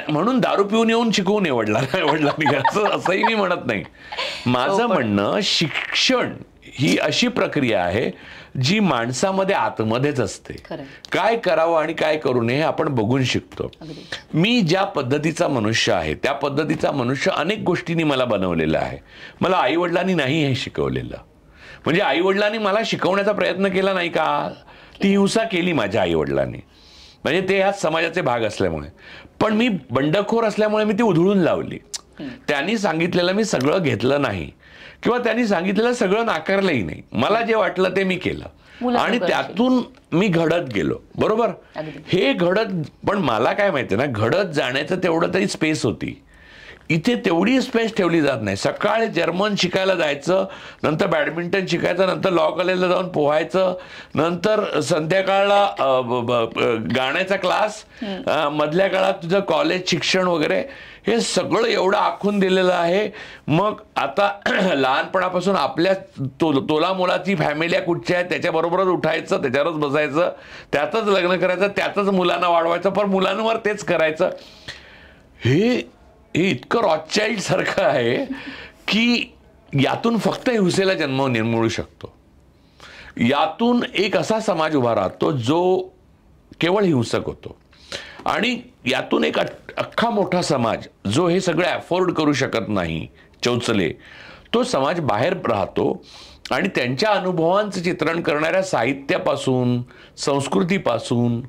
म्हणून दारू पिऊन येऊन शिकवू नये वडिलांनी असंही मी म्हणत नाही. माझं म्हणणं शिक्षण ही अशी प्रक्रिया आहे जी माणसामध्ये आतमध्येच असते. काय करावं आणि काय करू नये हे आपण बघून शिकतो. मी ज्या पद्धतीचा मनुष्य आहे त्या पद्धतीचा मनुष्य अनेक गोष्टींनी मला बनवलेला आहे. मला आई वडिलांनी नाही हे शिकवलेलं. म्हणजे आई वडिलांनी मला शिकवण्याचा प्रयत्न केला नाही का, ती हिंसा केली माझ्या आई वडिलांनी, म्हणजे ते ह्या समाजाचे भाग असल्यामुळे. पण मी बंडखोर असल्यामुळे मी ती उधळून लावली. त्यांनी सांगितलेलं मी सगळं घेतलं नाही किंवा त्यांनी सांगितलेलं सगळं नाकारलंही नाही. मला जे वाटलं ते मी केलं आणि त्यातून मी घडत गेलो. बरोबर. हे घडत, पण मला काय माहिती ना, घडत जाण्याचं तेवढं तरी स्पेस होती. इथे तेवढी स्पेस ठेवली जात नाही. सकाळी जर्मन शिकायला जायचं, नंतर बॅडमिंटन शिकायचं, नंतर लॉ कॉलेजला जाऊन पोहायचं, नंतर संध्याकाळला गाण्याचा क्लास, मधल्या काळात तुझं कॉलेज शिक्षण वगैरे, हे सगळं एवढं आखून दिलेलं आहे. मग आता लहानपणापासून आपल्या तोला मुलाची फॅमिली कुठच्या आहे त्याच्याबरोबरच उठायचं, त्याच्यावरच बसायचं, त्यातच लग्न करायचं, त्यातच मुलांना वाढवायचं, पण मुलांवर तेच करायचं. हे इतकं रॉथचाइल्ड सारखं आहे की यातून फक्त हिंसेला जन्म मिळू शकतो. यातून एक असा समाज उभा राहतो जो केवळ हिंसक होतो आणि यातून एक अख्खा मोठा समाज जो हे सगळे अफोर्ड करू शकत नाही, चौचले, तो समाज बाहेर राहतो आणि त्यांच्या अनुभवांचं चित्रण करणाऱ्या साहित्यापासून, संस्कृतीपासून,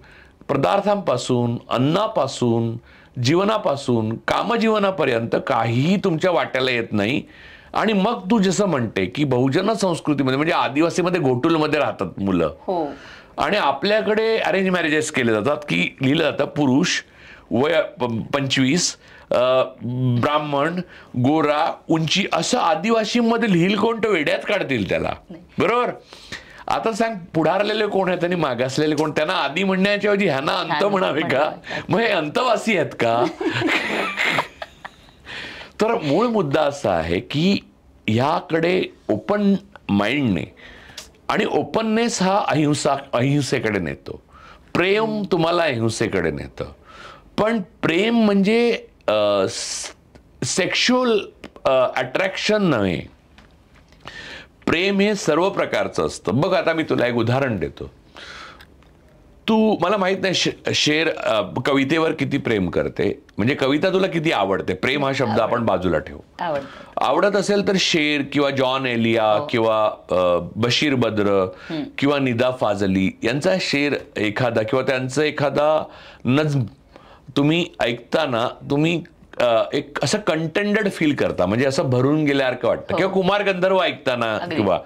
पदार्थांपासून, अन्नापासून, जीवनापासून, कामजीवनापर्यंत काहीही तुमच्या वाट्याला येत नाही. आणि मग तू जसं म्हणते की बहुजन संस्कृतीमध्ये म्हणजे आदिवासीमध्ये घोटुलमध्ये राहतात मुलं आणि आपल्याकडे अरेंज मॅरेजेस केले जातात की लिहिलं जातं पुरुष वय 25, ब्राह्मण, गोरा, उंची, असं आदिवासीमध्ये लिहिल कोण तर वेड्यात काढतील त्याला. बरोबर. आता सांग पुढारलेले कोण आहेत आणि मागासलेले कोण? त्यांना आदी म्हणण्याच्या ऐवजी ह्यांना अंत म्हणावे का? मग हे अंतवासी आहेत का? तर मूळ मुद्दा असा आहे की ह्याकडे ओपन माइंडने, आणि ओपननेस हा अहिंसेकडे नेतो. प्रेम तुम्हाला अहिंसेकडे नेतं. पण प्रेम म्हणजे सेक्शुअल अट्रॅक्शन नव्हे. प्रेम हे सर्व प्रकारचं असतं. बघ आता मी तुला एक उदाहरण देतो. तू, मला माहित नाही शेर कवितेवर किती प्रेम करते, म्हणजे कविता तुला किती आवडते. प्रेम हा शब्द आपण बाजूला ठेवू. आवडत असेल तर शेर किंवा जॉन एलिया किंवा बशीर बद्र किंवा निदा फाजली यांचा शेर एखादा किंवा त्यांचं एखादा नज्म तुम्ही ऐकताना तुम्ही एक असं कंटेंटेड फील करता, म्हणजे असं भरून गेल्यासारखं वाटतं. किंवा कुमार गंधर्व ऐकताना, किंवा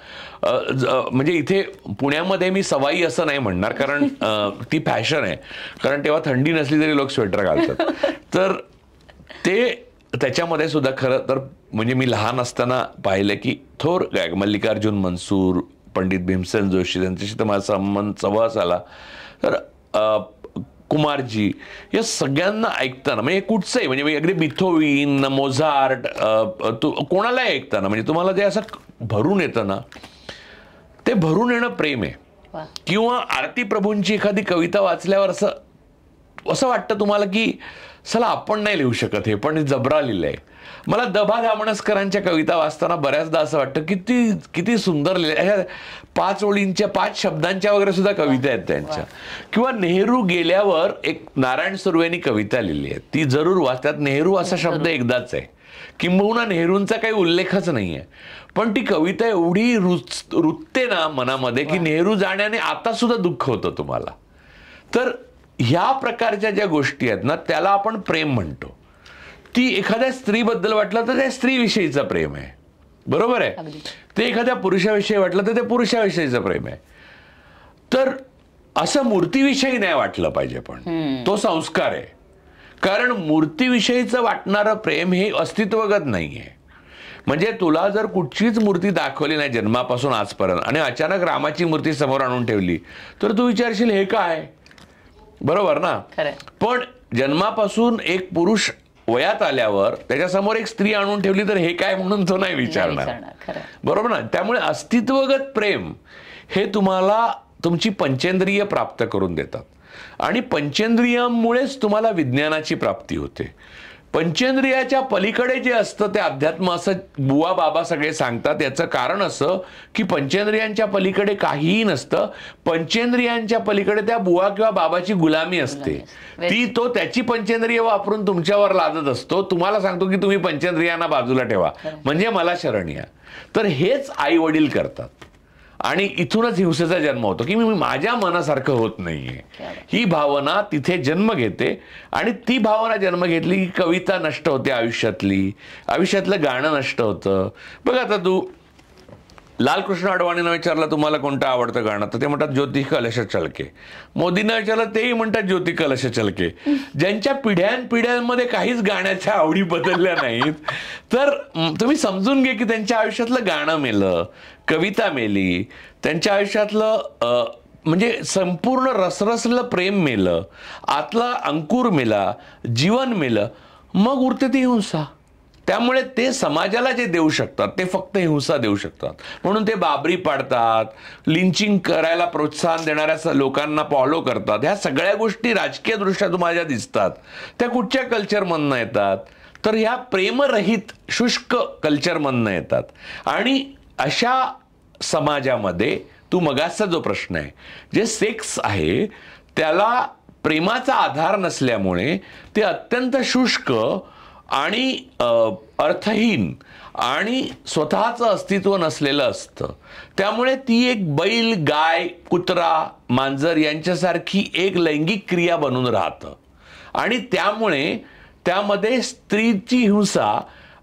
म्हणजे इथे पुण्यामध्ये मी सवाई असं नाही म्हणणार कारण ती फॅशन आहे, कारण तेव्हा थंडी नसली तरी लोक स्वेटर घालतात. तर ते त्याच्यामध्ये सुद्धा खरं तर म्हणजे मी लहान असताना पाहिलं की थोर गायक मल्लिकार्जुन मनसूर, पंडित भीमसेन जोशी यांच्याशी तर माझा संबंध सहवास आला. तर कुमारजी या सगळ्यांना ऐकताना म्हणजे कुठचंही म्हणजे अगदी बिथोवीन मोझार्ट कोणालाही ऐकताना म्हणजे तुम्हाला जे असं भरून येतं ना ते भरून येणं प्रेम आहे. किंवा आरती प्रभूंची एखादी कविता वाचल्यावर असं वाटतं तुम्हाला की चला आपण नाही लिहू शकत हे पण जबरा लिहिलंय. मला दभा धामणसकरांच्या कविता वाचताना बऱ्याचदा असं वाटतं किती किती सुंदर लिहिलंय. 5 ओळींच्या 5 शब्दांच्या वगैरे सुद्धा कविता आहेत त्यांच्या. किंवा नेहरू गेल्यावर एक नारायण सुर्वेनी कविता लिहिली आहे ती जरूर वाचतात. नेहरू असा शब्द एकदाच आहे किंबहुना नेहरूंचा काही उल्लेखच नाहीये पण ती कविता एवढी रुतते ना मनामध्ये की नेहरू जाण्याने आता सुद्धा दुःख होतं तुम्हाला. तर ह्या प्रकारच्या ज्या गोष्टी आहेत ना त्याला आपण प्रेम म्हणतो. ती एखाद्या स्त्रीबद्दल वाटलं तर त्या स्त्रीविषयीचं प्रेम आहे, बरोबर आहे. ते एखाद्या पुरुषाविषयी वाटलं तर ते पुरुषाविषयीचं प्रेम आहे. तर असं मूर्तीविषयी नाही वाटलं पाहिजे पण तो संस्कार आहे. कारण मूर्तीविषयीचं वाटणारं प्रेम हे अस्तित्वगत नाहीये. म्हणजे तुला जर कुठचीच मूर्ती दाखवली नाही जन्मापासून आजपर्यंत आणि अचानक रामाची मूर्ती समोर आणून ठेवली तर तू विचारशील हे काय, बरोबर ना. पण जन्मापासून एक पुरुष वयात आल्यावर त्याच्यासमोर एक स्त्री आणून ठेवली तर हे काय म्हणून तो नाही विचारणार, बरोबर ना. त्यामुळे अस्तित्वगत प्रेम हे तुम्हाला तुमची पंचेंद्रिय प्राप्त करून देतात आणि पंचेंद्रियांमुळेच तुम्हाला विज्ञानाची प्राप्ती होते. पंचेंद्रियाच्या पलीकडे जे असतं ते अध्यात्म असं बुवा बाबा सगळे सांगतात. याचं कारण असं की पंचेंद्रियांच्या पलीकडे काहीही नसतं. पंचेंद्रियांच्या पलीकडे त्या बुवा किंवा बाबाची गुलामी असते. ती तो त्याची पंचेंद्रिय वापरून तुमच्यावर लादत असतो. तुम्हाला सांगतो की तुम्ही पंचेंद्रियांना बाजूला ठेवा म्हणजे मला शरण या. तर हेच आई वडील करतात आणि इथूनच हिंसेचा जन्म होतो की मी माझ्या मनासारखं होत नाहीये. ही भावना तिथे जन्म घेते आणि ती भावना जन्म घेतली की कविता नष्ट होते आयुष्यातलं गाणं नष्ट होतं. बघा आता तू लालकृष्ण अडवाणींना विचारलं तुम्हाला कोणतं आवडतं गाणं तर ते म्हणतात ज्योती कलश चलके. मोदींना विचारलं तेही म्हणतात ज्योती कलश चलके. ज्यांच्या पिढ्यांमध्ये काहीच गाण्याच्या आवडी बदलल्या नाहीत तर तुम्ही समजून घे की त्यांच्या आयुष्यातलं गाणं मेलं, कविता मेली, त्यांच्या आयुष्यातलं म्हणजे संपूर्ण रसरसलं प्रेम मेलं, आतला अंकुर मेला, जीवन मेलं, मग उरते ती हिंसा. त्यामुळे ते समाजाला जे देऊ शकतात ते फक्त हिंसा देऊ शकतात. म्हणून ते बाबरी पाडतात, लिंचिंग करायला प्रोत्साहन देणाऱ्या लोकांना फॉलो करतात. ह्या सगळ्या गोष्टी राजकीय दृष्ट्या तुम्हाला ज्या दिसतात त्या कुठच्या कल्चरमधनं येतात तर ह्या प्रेमरहित शुष्क कल्चरमधनं येतात. आणि अशा समाजामध्ये तू मगाचा जो प्रश्न आहे जे सेक्स आहे त्याला प्रेमाचा आधार नसल्यामुळे ते अत्यंत शुष्क आणि अर्थहीन आणि स्वतःचं अस्तित्व नसलेलं असतं. त्यामुळे ती एक बैल, गाय, कुत्रा, मांजर यांच्यासारखी एक लैंगिक क्रिया बनून राहतं आणि त्यामुळे त्यामध्ये स्त्रीची हिंसा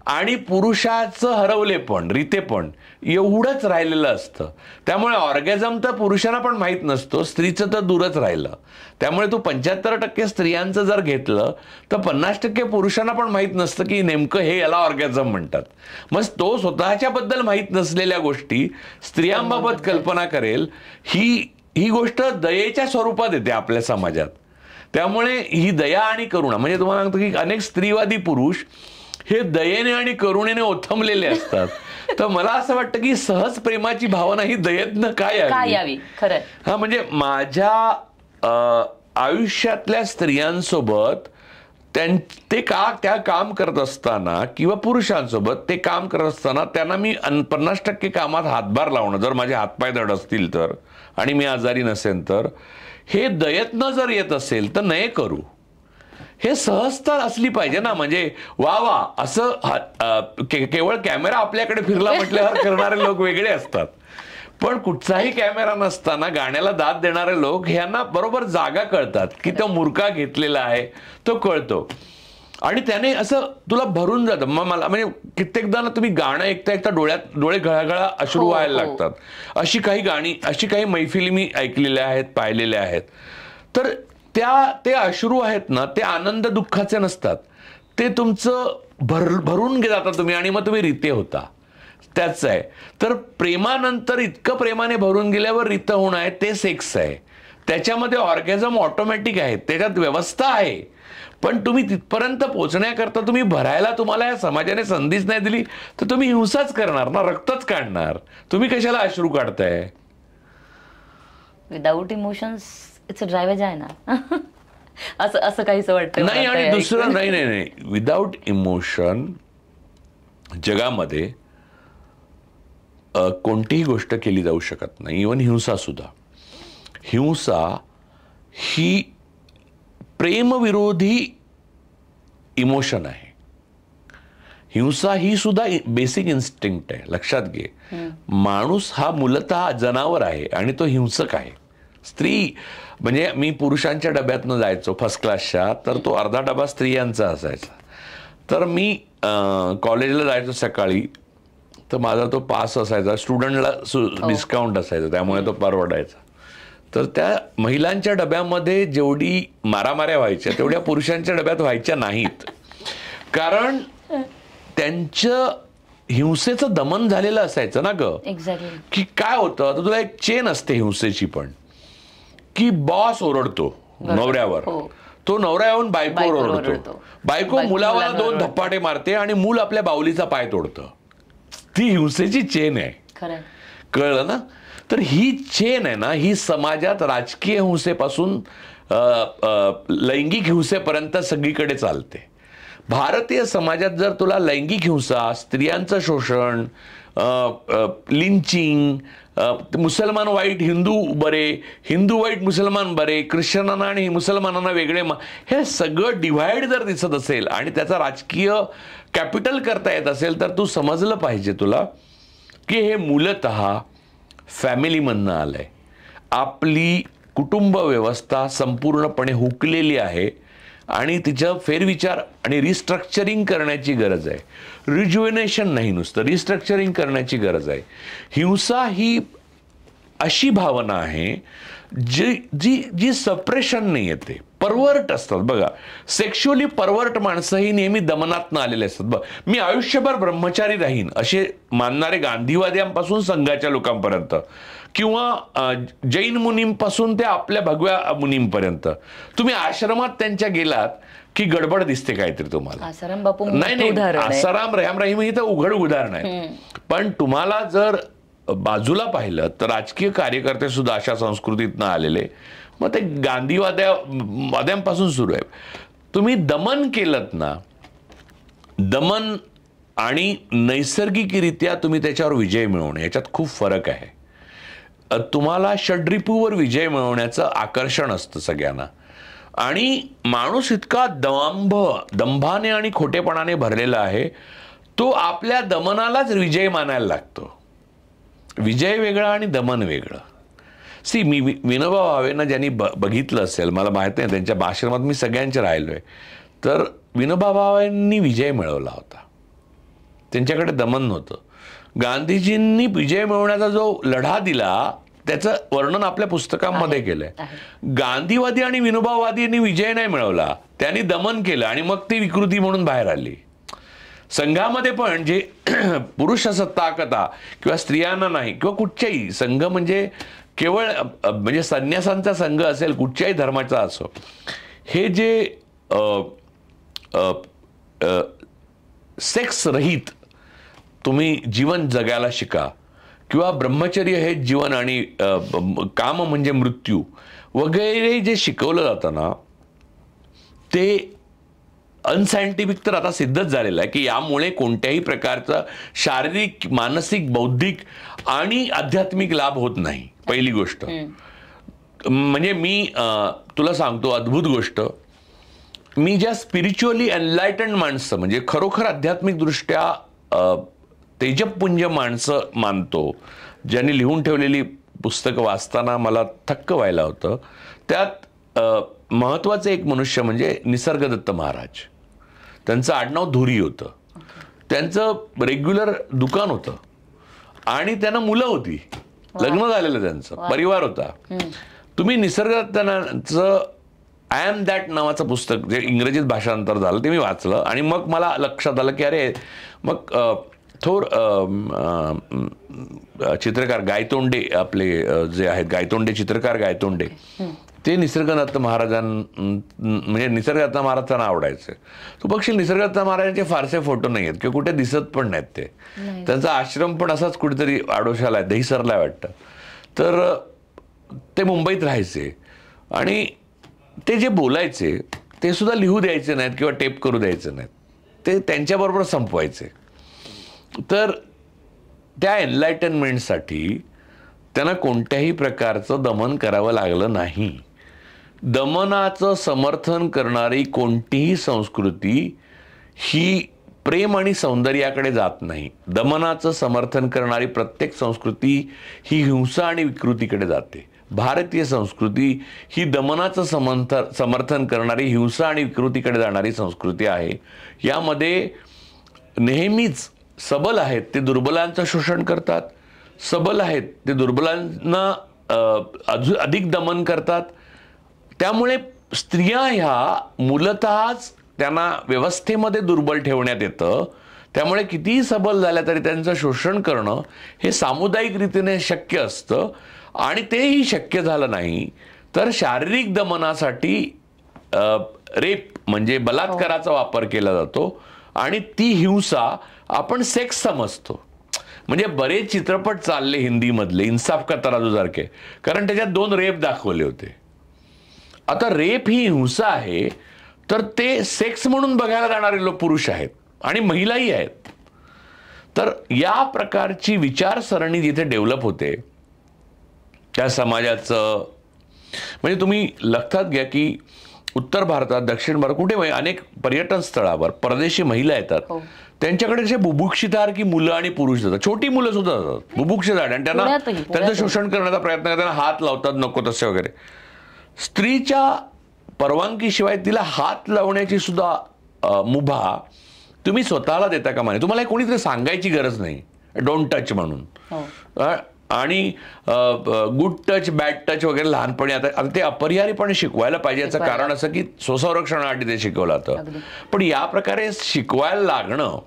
आणि पुरुषाचं हरवलेपण, रितेपण एवढंच राहिलेलं असतं. त्यामुळे ऑर्गॅझम तर पुरुषांना पण माहीत नसतो, स्त्रीचं तर दूरच राहिलं. त्यामुळे तू 75% स्त्रियांचं जर घेतलं तर 50% पुरुषांना पण माहीत नसतं की नेमकं हे याला ऑर्गॅझम म्हणतात. मग तो स्वतःच्याबद्दल माहीत नसलेल्या गोष्टी स्त्रियांबाबत कल्पना करेल ही गोष्ट दयेच्या स्वरूपात येते आपल्या समाजात. त्यामुळे ही दया आणि करुणा म्हणजे तुम्हाला सांगतो की अनेक स्त्रीवादी पुरुष हे दयेने आणि करुणेने ओथंबलेले असतात. तर मला असं वाटतं की सहज प्रेमाची भावना ही दयेतनं काय यावी. खरं हा म्हणजे माझ्या आयुष्यातल्या स्त्रियांसोबत ते त्या काम करत असताना किंवा पुरुषांसोबत ते काम करत असताना त्यांना मी 50% कामात हातभार लावणं, जर माझे हातपाय धड असतील तर आणि मी आजारी नसेन तर, हे दयेतनं जर येत असेल तर नये करू. हे सहजता असली पाहिजे ना. म्हणजे वा असं केवळ कॅमेरा आपल्याकडे फिरला म्हटल्यावर करणारे लोक वेगळे असतात. पण कुठचाही कॅमेरा नसताना गाण्याला दाद देणारे लोक ह्यांना बरोबर जागा कळतात की तो मुर्का घेतलेला आहे तो कळतो आणि त्याने असं तुला भरून जातं. मग मला म्हणजे कित्येकदा ना तुम्ही गाणं ऐकता डोळे घळाघळा अश्रू व्हायला लागतात. अशी काही गाणी, अशी काही मैफिली मी ऐकलेल्या आहेत, पाहिलेल्या आहेत. तर ते अश्रू आहेत ना ते आनंद दुःखाचे नसतात, ते तुमचं भरून जाता तुम्ही आणि मग तुम्ही रिते होता. त्याच आहे. तर प्रेमानंतर इतकं प्रेमाने भरून गेल्यावर रित होणं आहे ते सेक्स आहे. त्याच्यामध्ये ऑर्गॅझम ऑटोमॅटिक आहे, त्याच्यात व्यवस्था आहे. पण तुम्ही तिथपर्यंत पोहोचण्याकरता तुम्ही भरायला तुम्हाला या समाजाने संधीच नाही दिली तर तुम्ही हिंसाच करणार ना, रक्तच काढणार. तुम्ही कशाला अश्रू काढताय? Without emotions it's a driver आहे ना. असं काहीच वाटतं नाही. आणि दुसरं नाही, विदाऊट इमोशन जगामध्ये कोणतीही गोष्ट केली जाऊ शकत नाही. इव्हन हिंसा सुद्धा. हिंसा ही प्रेमविरोधी इमोशन आहे. हिंसा ही सुद्धा बेसिक इन्स्टिंक्ट आहे, लक्षात घे. माणूस हा मूलतः जनावर आहे आणि तो हिंसक आहे. स्त्री म्हणजे मी पुरुषांच्या डब्यातनं जायचो फर्स्ट क्लासच्या, तर तो अर्धा डबा स्त्रियांचा असायचा. तर मी कॉलेजला जायचो सकाळी, तर माझा तो पास असायचा, स्टुडंटला डिस्काउंट असायचा, त्यामुळे तो परवडायचा. तर त्या महिलांच्या डब्यामध्ये जेवढी मारामाऱ्या व्हायच्या तेवढ्या पुरुषांच्या डब्यात व्हायच्या नाहीत. कारण त्यांचं हिंसेचं दमन झालेलं असायचं ना ग. एक्झॅक्टली. की काय होतं, आता तुला एक चेन असते हिंसेची पण, की बॉस ओरडतो नवऱ्यावर, तो नवरा येऊन बायकोवर ओरडतो, बायको मुलावर 2 धप्पाटे मारते आणि मूल आपल्या बाहुलीचा पाय तोडतं. ती हिंसेची चेन आहे. खरं, कळलं ना? तर ही चेन आहे ना, ही समाजात राजकीय हिंसेपासून लैंगिक हिंसेपर्यंत सगळीकडे चालते. भारतीय समाजात जर तुला लैंगिक हिंसा, स्त्रियांचं शोषण, लिंचिंग, मुसलमान वाईट हिंदू बरे, हिंदू वाईट मुसलमान बरे, ख्रिश्चनांना आणि मुसलमानांना वेगळे, हे सगळं डिव्हाइड जर दिसत असेल आणि त्याचा राजकीय कॅपिटल करता येत असेल तर तू समजलं पाहिजे तुला की हे मूलतः फॅमिलीमधनं आलंय. आपली कुटुंब व्यवस्था संपूर्णपणे हुकलेली आहे आणि तिचं फेरविचार आणि रिस्ट्रक्चरिंग करण्याची गरज आहे. रिज्युएनेशन नाही, नुसतं रिस्ट्रक्चरिंग करण्याची गरज आहे. हिंसा ही अशी भावना आहे जी जी जी सप्रेशन नाही येते, परवर्ट असतात. बघा, सेक्शुअली परवर्ट माणसं ही नेहमी दमनातनं आलेले असतात. बघ, मी आयुष्यभर ब्रह्मचारी राहीन असे मानणारे गांधीवाद्यांपासून संघाच्या लोकांपर्यंत, किंवा जैन मुनींपासून ते आपल्या भगव्या मुनींपर्यंत, तुम्ही आश्रमात त्यांच्या गेलात की गडबड दिसते काहीतरी तुम्हाला. आसाराम बापू नाही, आसाराम रहाम रहीम ही तर उघड उदाहरण आहे. पण तुम्हाला जर बाजूला पाहिलं तर राजकीय कार्यकर्ते सुद्धा अशा संस्कृतीतनं आलेले, मग ते गांधीवाद्यांपासून सुरू आहे. तुम्ही दमन केलं ना, दमन आणि नैसर्गिकरित्या तुम्ही त्याच्यावर विजय मिळवणे याच्यात खूप फरक आहे. तुम्हाला षड्रिपूवर विजय मिळवण्याचं आकर्षण असतं सगळ्यांना, आणि माणूस इतका दंभाने आणि खोटेपणाने भरलेला आहे, तो आपल्या दमनालाच विजय मानायला लागतो. विजय वेगळा आणि दमन वेगळं. मी विनोबा भावेंना ज्यांनी बघितलं असेल, मला माहित नाही, त्यांच्या आश्रमात मी सगळ्यांचे राहिलोय, तर विनोबा भावेंनी विजय मिळवला होता, त्यांच्याकडे दमन नव्हतं. गांधीजींनी विजय मिळवण्याचा जो लढा दिला त्याचं वर्णन आपल्या पुस्तकांमध्ये केलंय. गांधीवादी आणि विनोबावादींनी विजय नाही मिळवला, त्यांनी दमन केलं आणि मग ती विकृती म्हणून बाहेर आली. संघामध्ये पण जे पुरुष सत्ताकता किंवा स्त्रियांना नाही, किंवा कुठच्याही संघ म्हणजे केवळ म्हणजे संन्यासांचा संघ असेल, कुठच्याही धर्माचा असो, हे जे सेक्स रहित तुम्ही जीवन जगायला शिका, किंवा ब्रह्मचर्य हे जीवन आणि काम म्हणजे मृत्यू वगैरे जे शिकवलं जातं ना, ते अनसायंटिफिक तर आता सिद्धच झालेलं आहे की यामुळे कोणत्याही प्रकारचा शारीरिक, मानसिक, बौद्धिक आणि आध्यात्मिक लाभ होत नाही. पहिली गोष्ट म्हणजे मी तुला सांगतो अद्भुत गोष्ट, मी ज्या स्पिरिच्युअली एनलायटन्ड माणसं म्हणजे खरोखर आध्यात्मिक दृष्ट्या तेजपुंज माणसं मानतो, ज्यांनी लिहून ठेवलेली पुस्तकं वाचताना मला थक्क व्हायला होतं, त्यात महत्त्वाचं एक मनुष्य म्हणजे निसर्गदत्त महाराज. त्यांचं आडनाव धुरी होतं, त्यांचं रेग्युलर दुकान होतं आणि त्यांना मुलं होती, लग्न झालेलं त्यांचं, परिवार होता. तुम्ही निसर्गदत्तांचं आय एम दॅट नावाचं पुस्तक जे इंग्रजीत भाषांतर झालं ते मी वाचलं आणि मग मला लक्षात आलं की अरे मग थोर चित्रकार गायतोंडे आपले जे आहेत गायतोंडे चित्रकार गायतोंडे ते निसर्गदत्त म्हणजे निसर्गदत्त महाराजांना आवडायचे. तू बघशील निसर्गदत्त महाराजांचे फारसे फोटो नाही आहेत किंवा कुठे दिसत पण नाहीत ते. त्यांचा आश्रम पण असाच कुठेतरी आडोशाला आहे, दहिसरला वाटतं. तर ते मुंबईत राहायचे आणि ते जे बोलायचे ते सुद्धा लिहू द्यायचे नाहीत किंवा टेप करू द्यायचे नाहीत, ते त्यांच्याबरोबर संपवायचे. तर त्या एनलायटनमेंटसाठी त्यांना कोणत्याही प्रकारचं दमन करावं लागलं नाही. दमनाचं समर्थन करणारी कोणतीही संस्कृती ही प्रेम आणि सौंदर्याकडे जात नाही. दमनाचं समर्थन करणारी प्रत्येक संस्कृती ही हिंसा आणि विकृतीकडे जाते. भारतीय संस्कृती ही दमनाचं समर्थन करणारी हिंसा आणि विकृतीकडे जाणारी संस्कृती आहे. यामध्ये नेहमीच सबल आहेत ते दुर्बलांचं शोषण करतात, सबल आहेत ते दुर्बलांना अधिक दमन करतात. त्यामुळे स्त्रिया ह्या मूलतःच त्यांना व्यवस्थेमध्ये दुर्बल ठेवण्यात येतं. त्यामुळे कितीही सबल झाल्या तरी त्यांचं शोषण करणं हे सामुदायिक रीतीने शक्य असतं आणि तेही शक्य झालं नाही तर शारीरिक दमनासाठी रेप म्हणजे बलात्काराचा वापर केला जातो आणि ती हिंसा आपण सेक्स समजतो. म्हणजे बरेच चित्रपट चालले हिंदीमधले इन्साफ का तराजू सारखे, कारण त्याच्यात 2 रेप दाखवले होते. आता रेप ही हिंसा आहे तर ते सेक्स म्हणून बघायला जाणारे लोक पुरुष आहेत आणि महिलाही आहेत. तर या प्रकारची विचारसरणी जिथे डेव्हलप होते त्या समाजाचं म्हणजे तुम्ही लक्षात घ्या की उत्तर भारतात दक्षिण भारतात कुठे अनेक पर्यटन स्थळावर परदेशी महिला येतात. त्यांच्याकडे असे बुभुक्षितार की मुलं आणि पुरुष जातात, छोटी मुलं सुद्धा जातात बुभुक्षितार आणि त्यांना त्यांचं शोषण करण्याचा प्रयत्न करताना हात लावतात नको तसे वगैरे. स्त्रीच्या परवानगीशिवाय तिला हात लावण्याची सुद्धा मुभा तुम्ही स्वतःला देता का माने. तुम्हाला कोणीतरी सांगायची गरज नाही डोंट टच म्हणून. आणि गुड टच बॅड टच वगैरे लहानपणी आता ते अपरिहार्यपणे शिकवायला पाहिजे. याचं कारण असं की स्वसंरक्षणासाठी ते शिकवलं जातं. पण या प्रकारे शिकवायला लागणं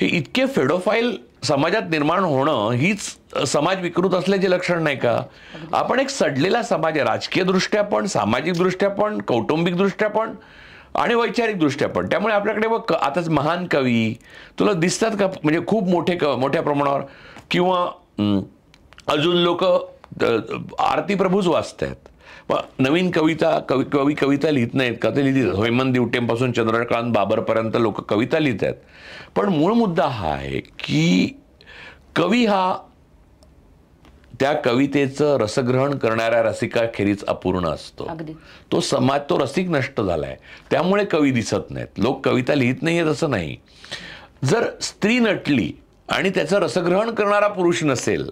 हे इतके फेडोफाईल समाजात निर्माण होणं हीच समाज विकृत असल्याचे लक्षण नाही का. आपण एक सडलेला समाज आहे राजकीयदृष्ट्या पण, सामाजिकदृष्ट्या पण, कौटुंबिकदृष्ट्या पण आणि वैचारिकदृष्ट्या पण. त्यामुळे आपल्याकडे आताच महान कवी तुला दिसतात का म्हणजे खूप मोठ्या प्रमाणावर किंवा अजून लोक आरती प्रभूच वाचतायत. नवीन कविता लिहित नाहीत का, ते लिहित. हेमंत दिवटेंपासून चंद्रकांत बाबरपर्यंत लोक कविता लिहित आहेत. पण मूळ मुद्दा हा आहे की कवी हा त्या कवितेचं रसग्रहण करणाऱ्या रसिकाखेरीज अपूर्ण असतो. तो समाज तो रसिक नष्ट झालाय त्यामुळे कवी दिसत नाहीत. लोक कविता लिहित नाहीयेत असं नाही. जर स्त्री नटली आणि त्याचं रसग्रहण करणारा पुरुष नसेल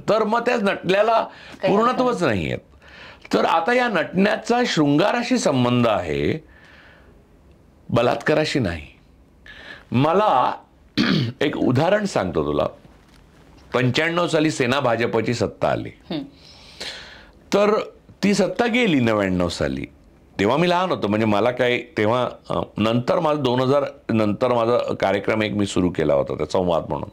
तर मग त्या नटल्याला पूर्णत्वच नाही आहेत. तर आता या नटण्याचा शृंगाराशी संबंध आहे, बलात्काराशी नाही. मला एक उदाहरण सांगतो तुला. 95 साली सेना भाजपची सत्ता आली. तर ती सत्ता गेली 99 साली. तेव्हा मी लहान होतो म्हणजे मला काय तेव्हा नंतर माझं 2000 नंतर माझा कार्यक्रम एक मी सुरू केला होता त्या संवाद म्हणून.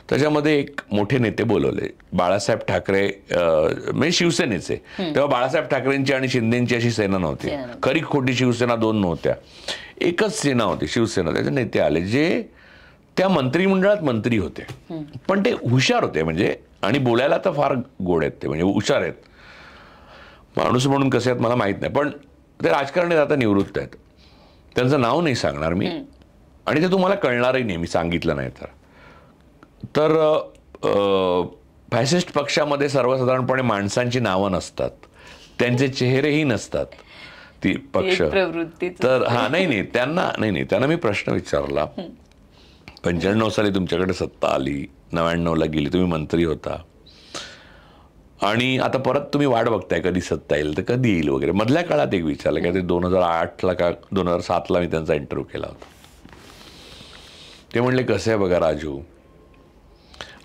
त्याच्यामध्ये एक मोठे नेते बोलवले, बाळासाहेब ठाकरे म्हणजे शिवसेनेचे. तेव्हा बाळासाहेब ठाकरेंची आणि शिंदेची अशी सेना नव्हती. खरी खोटी शिवसेना 2 नव्हत्या, एकच सेना होती शिवसेना. त्याचे नेते आले जे त्या मंत्रिमंडळात मंत्री होते पण ते हुशार होते म्हणजे आणि बोलायला तर फार गोड आहेत ते म्हणजे हुशार आहेत. माणूस म्हणून कसे आहेत मला माहीत नाही पण ते राजकारणी आता निवृत्त आहेत. त्यांचं नाव नाही सांगणार मी आणि ते तुम्हाला कळणारही नाही मी सांगितलं नाही तर. तर फॅसिस्ट पक्षामध्ये सर्वसाधारणपणे माणसांची नावं नसतात, त्यांचे चेहरेही नसतात ती पक्ष. तर नाही त्यांना मी प्रश्न विचारला. 95 साली तुमच्याकडे सत्ता आली, 99ला गेली, तुम्ही मंत्री होता आणि आता परत तुम्ही वाट बघताय कधी सत्ता येईल तर कधी येईल वगैरे. मधल्या काळात एक विचारलं का ते 2008ला का 2007ला मी त्यांचा इंटरव्ह्यू केला होता. ते म्हणले कसं आहे बघा राजू,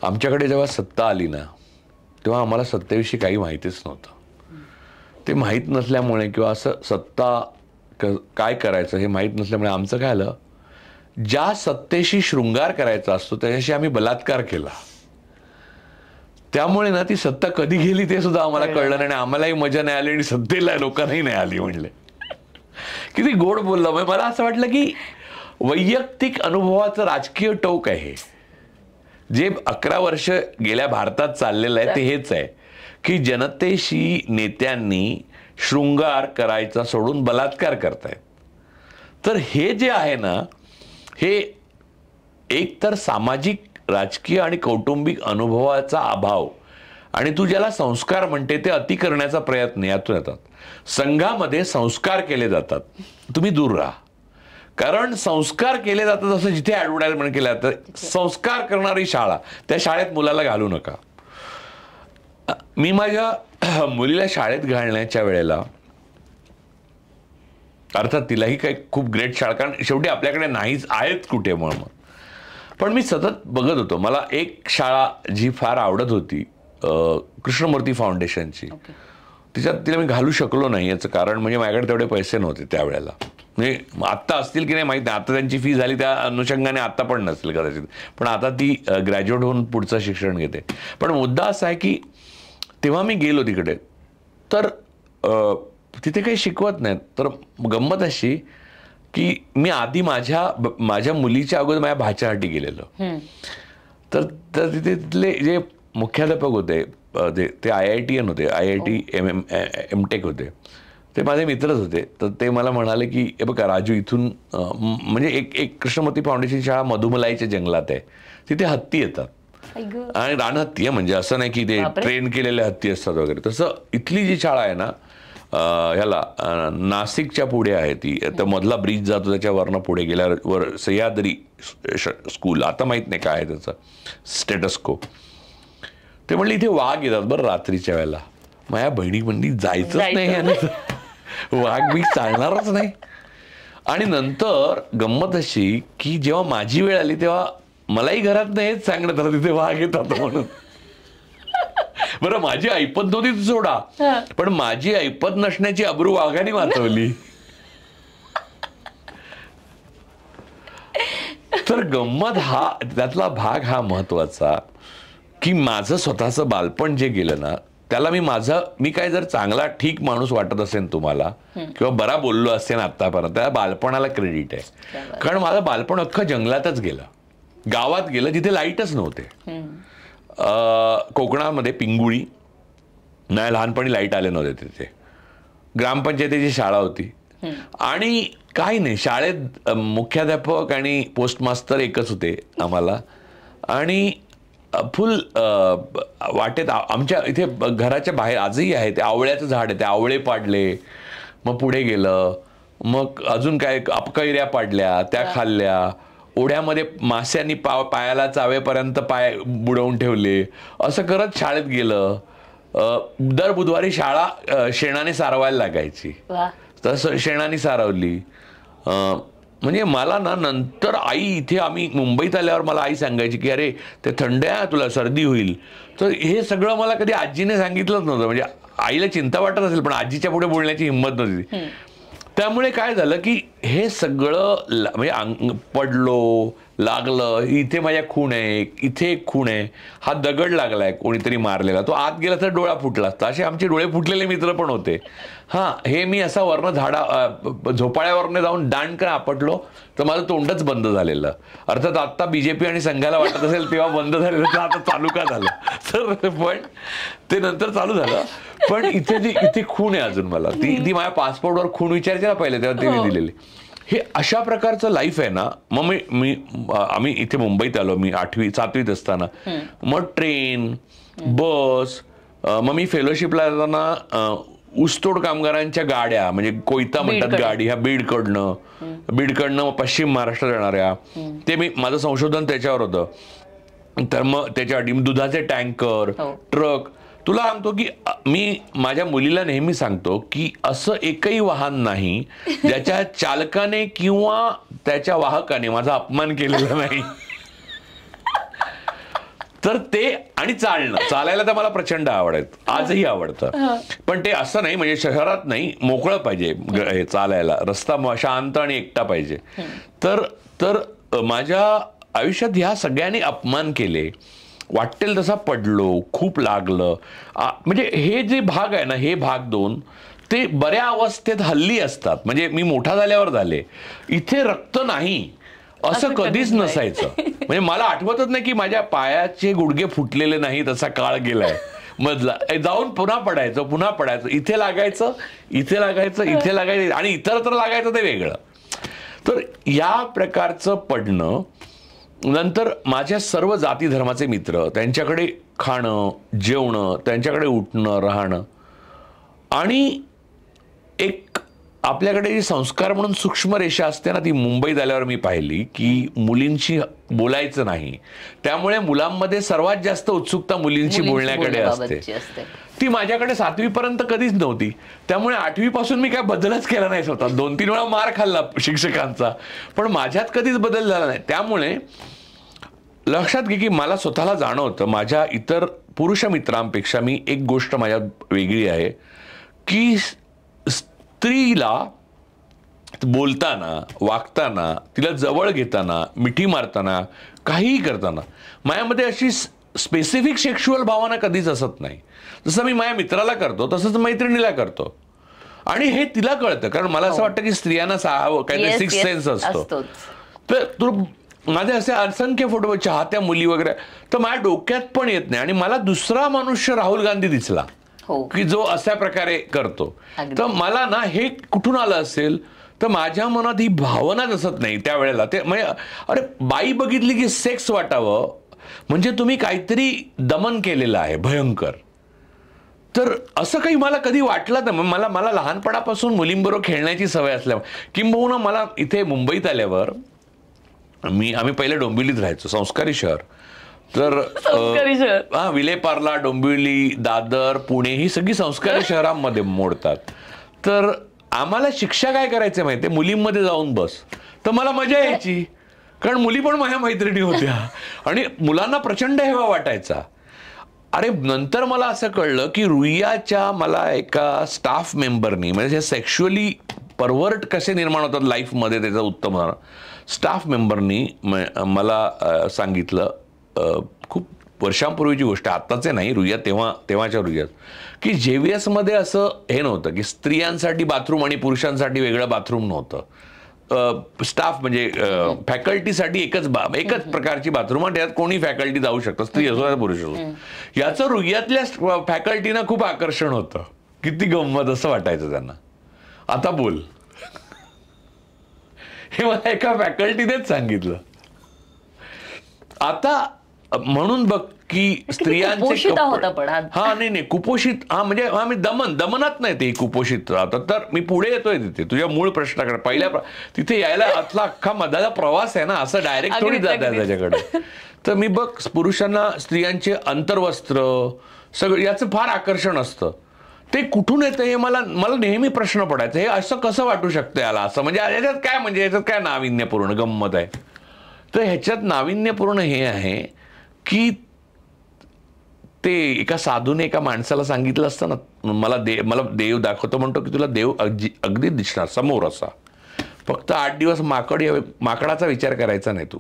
आमच्याकडे जेव्हा सत्ता आली ना तेव्हा आम्हाला सत्तेविषयी काही माहितीच नव्हतं. ते माहीत नसल्यामुळे किंवा असं सत्ता काय करायचं हे माहीत नसल्यामुळे आमचं काय आलं, ज्या सत्तेशी शृंगार करायचा असतो त्याच्याशी आम्ही बलात्कार केला. त्यामुळे ना ती सत्ता कधी गेली ते सुद्धा आम्हाला कळलं नाही, आम्हालाही मजा नाही आली आणि सत्तेला लोकांनाही नाही आली. म्हणले किती गोड बोललं. मला असं वाटलं की वैयक्तिक अनुभवाचं राजकीय टोक आहे जे 11 वर्ष गेल्या भारतात चाललेलं आहे. ते हेच आहे की जनतेशी नेत्यांनी शृंगार करायचा सोडून बलात्कार करतायत. तर हे जे आहे ना, हे एकतर सामाजिक, राजकीय आणि कौटुंबिक अनुभवाचा अभाव आणि तू ज्याला संस्कार म्हणते ते अति करण्याचा प्रयत्न यातून येतात. संघामध्ये संस्कार केले जातात, तुम्ही दूर राहा. कारण संस्कार केले जातात असं जिथे ॲडव्हर्टाइजमेंट केलं जातं, संस्कार करणारी शाळा, त्या शाळेत मुलाला घालू नका. मी माझ्या मुलीला शाळेत घालण्याच्या वेळेला, अर्थात तिलाही काही खूप ग्रेट शाळा, कारण शेवटी आपल्याकडे नाहीच आहेत कुठे म्हणून, पण मी सतत बघत होतो. मला एक शाळा जी फार आवडत होती, कृष्णमूर्ती फाउंडेशनची, तिला मी घालू शकलो नाही. याचं कारण म्हणजे माझ्याकडे तेवढे पैसे नव्हते त्यावेळेला. म्हणजे आत्ता असतील की नाही माहीत नाही, आता त्यांची फी झाली त्या अनुषंगाने आता पण नसतील कदाचित, पण आता ती ग्रॅज्युएट होऊन पुढचं शिक्षण घेते. पण मुद्दा असा आहे की तेव्हा मी गेलो तिकडे, तर तिथे काही शिकवत नाहीत. तर गंमत अशी की मी आधी माझ्या मुलीच्या अगोदर माझ्या भाच्यासाठी गेलेलो. तर तिथले जे मुख्याध्यापक होते ते IITian होते, IIT MTech होते, ते माझे मित्रच होते. तर ते मला म्हणाले की हे बघा राजू, इथून म्हणजे एक कृष्णमूर्ती फाउंडेशन शाळा मधुमलाईच्या जंगलात आहे, तिथे हत्ती येतात आणि रानहत्ती आहे, म्हणजे असं नाही की ते ट्रेन केलेले हत्ती असतात वगैरे. तसं इथली जी शाळा आहे ना, ह्याला नाशिकच्या पुढे आहे ती, तर मधला ब्रिज जातो त्याच्यावरनं पुढे गेल्यावर सह्याद्री स्कूल, आता माहीत नाही काय आहे त्याचं स्टेटस्को. ते म्हणले इथे वाघ येतात बरं रात्रीच्या वेळेला. माझ्या बहिणी म्हणली जायचंच नाही आणि वाघ बी चालणारच नाही. आणि नंतर गंमत अशी की जेव्हा माझी वेळ आली तेव्हा मलाही घरात नाही सांगण्यात आलं तिथे वाघ येतात म्हणून. बरं, माझी ऐपत नव्हती सोडा, पण माझी ऐपत नसण्याची अब्रू वाघाने वाचवली. तर गंमत हा त्यातला भाग हा महत्वाचा की माझं स्वतःचं बालपण जे गेलं ना, त्याला मी काय जर चांगला ठीक माणूस वाटत असेल तुम्हाला किंवा बरा बोललो असेल आतापर्यंत, त्या बालपणाला क्रेडिट आहे. कारण माझं बालपण अख्खं जंगलातच गेलं, गावात गेलं जिथे लाईटच नव्हते. कोकणामध्ये पिंगुळी नाही, लहानपणी लाईट आले नव्हते तिथे. ग्रामपंचायतीची शाळा होती आणि काही नाही, शाळेत मुख्याध्यापक आणि पोस्टमास्तर एकच होते आम्हाला. आणि फुल वाटेत आमच्या इथे घराच्या बाहेर आजही आहे ते आवळ्याचं झाड आहे, ते आवळे पाडले. मग पुढे गेलं, मग अजून काय अपकैऱ्या पाडल्या, त्या खाल्ल्या. ओढ्यामध्ये माश्यांनी पायाला चावेपर्यंत पाय बुडवून ठेवले. असं करत शाळेत गेलं. दर बुधवारी शाळा शेणाने सारवायला लागायची, तसं शेणाने सारवली. म्हणजे मला ना नंतर आई, इथे आम्ही मुंबईत आल्यावर मला आई सांगायची की अरे ते थंड आहे, तुला सर्दी होईल. तर हे सगळं मला कधी आजीने सांगितलंच नव्हतं. म्हणजे आईला चिंता वाटत असेल पण आजीच्या पुढे बोलण्याची हिंमत नव्हती. त्यामुळे काय झालं की हे सगळं म्हणजे पडलो, लागलं, इथे माझ्या खूण आहे, इथे एक खूण आहे, हा दगड लागलाय कोणीतरी मारलेला, तो आत गेला तर डोळा फुटला असता. असे आमचे डोळे फुटलेले मित्र पण होते. हे मी असा वरनं झोपाळ्यावरनं जाऊन दांडकन आपटलो तर माझं तोंडच बंद झालेलं. अर्थात आत्ता BJP आणि संघाला वाटत असेल तेव्हा बंद झालेलं, तर आता चालू का झालं तर, पण ते नंतर चालू झालं. पण इथे खूण आहे अजून मला, ती माझ्या पासपोर्टवर खूण विचारायची ना पहिले, तेव्हा तिने दिलेली. हे अशा प्रकारचं लाईफ आहे ना. मग आम्ही इथे मुंबईत आलो, मी 8वी 7वीत असताना. मग ट्रेन, बस, मग मी फेलोशिपला जाताना ऊसतोड कामगारांच्या गाड्या, म्हणजे कोयता म्हणतात गाडी, ह्या बीडकडनं पश्चिम महाराष्ट्र जाणाऱ्या, ते माझं संशोधन त्याच्यावर होतं. तर मग त्याच्यासाठी दुधाचे टँकर, ट्रक. तुला सांगतो की मी माझ्या मुलीला नेहमी सांगतो की असं एकही वाहन नाही ज्याच्या चालकाने किंवा त्याच्या वाहकाने माझा अपमान केलेला नाही. तर ते आणि चालायला तर मला प्रचंड आवडत, आजही आवडतं. पण ते असं नाही, म्हणजे शहरात नाही, मोकळं पाहिजे चालायला, रस्ता शांत आणि एकटा पाहिजे. तर माझ्या आयुष्यात ह्या सगळ्यांनी अपमान केले, वाटेल तसा पडलो, खूप लागलं. म्हणजे हे जे भाग आहे ना, हे भाग 2 ते बऱ्या अवस्थेत हल्ली असतात. म्हणजे मी मोठा झाल्यावर झाले. इथे रक्त नाही असं कधीच नसायचं. म्हणजे मला आठवतच नाही की माझ्या पायाचे गुडघे फुटलेले नाहीत असा काळ गेलाय मधला. जाऊन पुन्हा पडायचं, इथे लागायचं, इथे लागायचं आणि इतरत्र लागायचं ते वेगळं. तर या प्रकारचं पडणं, नंतर माझ्या सर्व जाती धर्माचे मित्र, त्यांच्याकडे खाणं, जेवणं, त्यांच्याकडे उठणं, राहणं, आणि एक आपल्याकडे जी संस्कार म्हणून सूक्ष्म रेषा असते ना, ती मुंबईत आल्यावर मी पाहिली की मुलींशी बोलायचं नाही. त्यामुळे मुलांमध्ये सर्वात जास्त उत्सुकता मुलींशी बोलण्याकडे असते. ती माझ्याकडे 7वी पर्यंत कधीच नव्हती. त्यामुळे 8वी पासून मी काय बदलच केला नाही स्वतः. 2-3 वेळा मार खाल्ला शिक्षकांचा, पण माझ्यात कधीच बदल झाला नाही. त्यामुळे लक्षात घे की मला स्वतःला जाणवतं माझ्या इतर पुरुष मित्रांपेक्षा मी एक गोष्ट माझ्यात वेगळी आहे की स्त्रीला बोलताना, वागताना, तिला जवळ घेताना, मिठी मारताना, काहीही करताना माझ्यामध्ये अशी स्पेसिफिक सेक्शुअल भावना कधीच असत नाही. जसं मी माझ्या मित्राला करतो तसंच मैत्रिणीला करतो. आणि हे तिला कळतं, कारण मला असं वाटतं की स्त्रियांना काहीतरी 6th सेन्स असतो. तर तू माझे असे असंख्य फोटो, चाहत्या मुली वगैरे, तर माझ्या डोक्यात पण येत नाही. आणि मला दुसरा मनुष्य राहुल गांधी दिसला की जो अशा प्रकारे करतो. तर मला ना हे कुठून आलं असेल, तर माझ्या मनात ही भावना असत नाही त्यावेळेला. ते म्हणजे अरे बाई बघितली की सेक्स वाटावं म्हणजे तुम्ही काहीतरी दमन केलेलं आहे भयंकर. तर असं काही मला कधी वाटलं नाही. मला लहानपणापासून मुलींबरोबर खेळण्याची सवय असल्यामुळे, किंबहुना मला इथे मुंबईत आल्यावर आम्ही पहिले डोंबिवलीत राहायचो, संस्कारी शहर. तर विलेपार्ला, डोंबिवली, दादर, पुणे ही सगळी संस्कारी शहरांमध्ये मोडतात. तर आम्हाला शिक्षा काय करायचं माहिती आहे, मुलींमध्ये जाऊन बस. तर मला मजा यायची, कारण मुली पण माझ्या मैत्रिणी होत्या आणि मुलांना प्रचंड हेवा वाटायचा. अरे नंतर मला असं कळलं की रुईयाच्या मला एका स्टाफ मेंबरनी, म्हणजे सेक्शुअली परवर्ट कसे निर्माण होतात लाईफमध्ये त्याचं उत्तम स्टाफ मेंबरनी मला सांगितलं, खूप वर्षांपूर्वीची गोष्ट, आत्ताचे नाही, रुईयात तेव्हाच्या रुईयात, की JVS मध्ये असं हे नव्हतं की स्त्रियांसाठी बाथरूम आणि पुरुषांसाठी वेगळं बाथरूम नव्हतं. स्टाफ म्हणजे फॅकल्टीसाठी एकच प्रकारची बाथरूम, आणि त्यात कोणी फॅकल्टी जाऊ शकतं, स्त्री असो या पुरुष असो. याचं रुईयातल्या फॅकल्टीना खूप आकर्षण होतं. किती गंमत असं वाटायचं त्यांना. आता बोल, हे मला एका फॅकल्टीनेच सांगितलं. आता म्हणून बघ की स्त्रियांचे नाही कुपोषित, म्हणजे मी दमनात नाही ते कुपोषित राहतात. तर मी पुढे येतोय तिथे तुझ्या मूळ प्रश्नाकडे. तिथे यायला आतला अख्खा मधाचा प्रवास आहे ना, असं डायरेक्ट थोडी जात आहे त्याच्याकडे. तर मी बघ, पुरुषांना स्त्रियांचे अंतर्वस्त्र सगळं याचं फार आकर्षण असतं. ते कुठून येतं हे मला नेहमी प्रश्न पडायचा. हे असं कसं वाटू शकतं याला असं, म्हणजे याच्यात काय नाविन्यपूर्ण गंमत आहे. तर ह्याच्यात नाविन्यपूर्ण हे आहे की ते एका साधूने एका माणसाला सांगितलं असतं ना, मला देव दाखवतो, म्हणतो की तुला देव अगदी दिसणार समोर असा, फक्त 8 दिवस माकडाचा विचार करायचा नाही तू.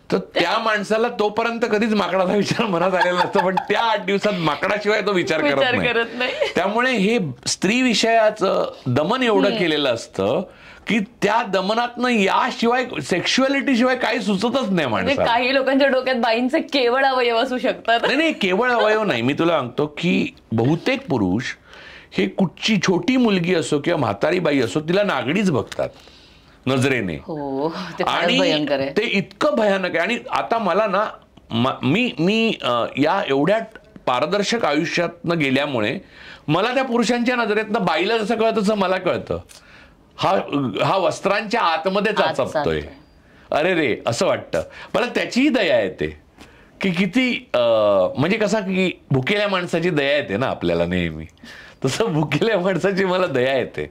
तर त्या माणसाला तोपर्यंत कधीच माकडाचा विचार मनात आलेला नसतो, पण त्या 8 दिवसात माकडाशिवाय तो विचार करत नाही. त्यामुळे हे स्त्री विषयाचं दमन एवढं केलेलं असतं की त्या दमनातनं याशिवाय, सेक्शुअलिटी शिवाय काही सुचतच नाही माणसाला. काही लोकांच्या डोक्यात बाईंचे केवळ अवयव असू शकतात. नाही, केवळ अवयव नाही. मी तुला सांगतो की बहुतेक पुरुष हे कुठची छोटी मुलगी असो किंवा म्हातारी बाई असो, तिला नागडीच बघतात नजरेने. आणि ते इतकं भयानक आहे. आणि आता मला ना, मी या एवढ्या पारदर्शक आयुष्यातनं गेल्यामुळे मला त्या पुरुषांच्या नजरेतनं बाईला जसं कळतं तसं मला कळतं. हा वस्त्रांच्या आतमध्ये चाचपतोय, अरे रे असं वाटतं मला. त्याचीही दया येते की किती, म्हणजे कसा की भुकेल्या माणसाची दया येते ना आपल्याला नेहमी, तसं भुकेल्या माणसाची मला दया येते.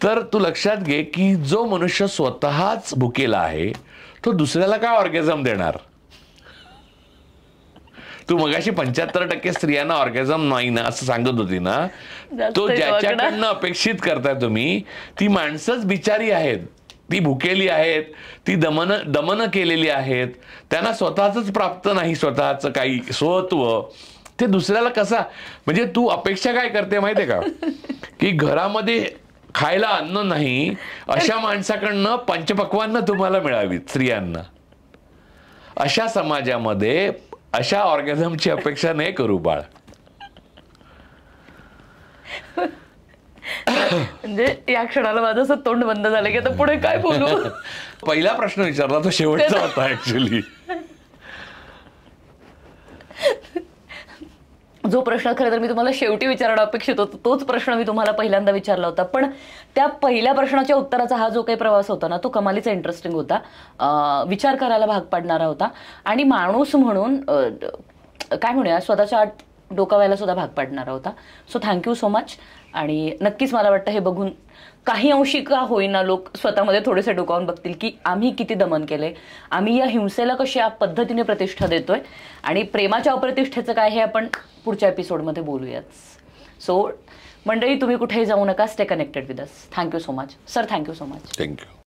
तर तू लक्षात घे की जो मनुष्य स्वतःच भुकेला आहे तो दुसऱ्याला काय ऑर्गॅझम देणार. तू मगाशी 75% स्त्रियांना ऑर्गॅझम नाही ना असं सांगत होती ना, तो ज्याच्याकडनं अपेक्षित करताय तुम्ही, ती माणसंच बिचारी आहेत ती भुकेली आहेत, ती दमन केलेली आहेत, त्यांना स्वतःच प्राप्त नाही स्वतःचं काही स्वत्व, ते दुसऱ्याला कसा, म्हणजे तू अपेक्षा काय करते माहितीये का, की घरामध्ये खायला अन्न नाही अशा माणसाकडनं पंचपक्वान्न तुम्हाला मिळावीत स्त्रियांना. अशा समाजामध्ये अशा ऑर्गॅझमची अपेक्षा नाही करू बाळ. म्हणजे या क्षणाला माझं असं तोंड बंद झालं की आता पुढे काय बोलू. पहिला प्रश्न विचारला तो शेवटचा होता ऍक्च्युली. जो प्रश्न खरं तर मी तुम्हाला शेवटी विचारणं अपेक्षित होतं तोच प्रश्न मी तुम्हाला पहिल्यांदा विचारला होता. पण त्या पहिल्या प्रश्नाच्या उत्तराचा हा जो काही प्रवास होता ना तो कमालीचा इंटरेस्टिंग होता, विचार करायला भाग पाडणारा होता आणि माणूस म्हणून काय म्हणूया स्वतःच्या डोकावायला सुद्धा भाग पाडणारा होता. So thank you so much. आणि नक्कीच मला वाटतं हे बघून काही अंशी का होईना लोक स्वतःमध्ये थोडेसे डोकावून बघतील की आम्ही किती दमन केले, आम्ही या हिंसेला कशा पद्धतीने प्रतिष्ठा देतोय आणि प्रेमाच्या अप्रतिष्ठेचं काय हे आपण पुढच्या एपिसोडमध्ये बोलूयाच. सो मंडळी, तुम्ही कुठेही जाऊ नका, stay connected with us. Thank you so much sir. Thank you so much. Thank you.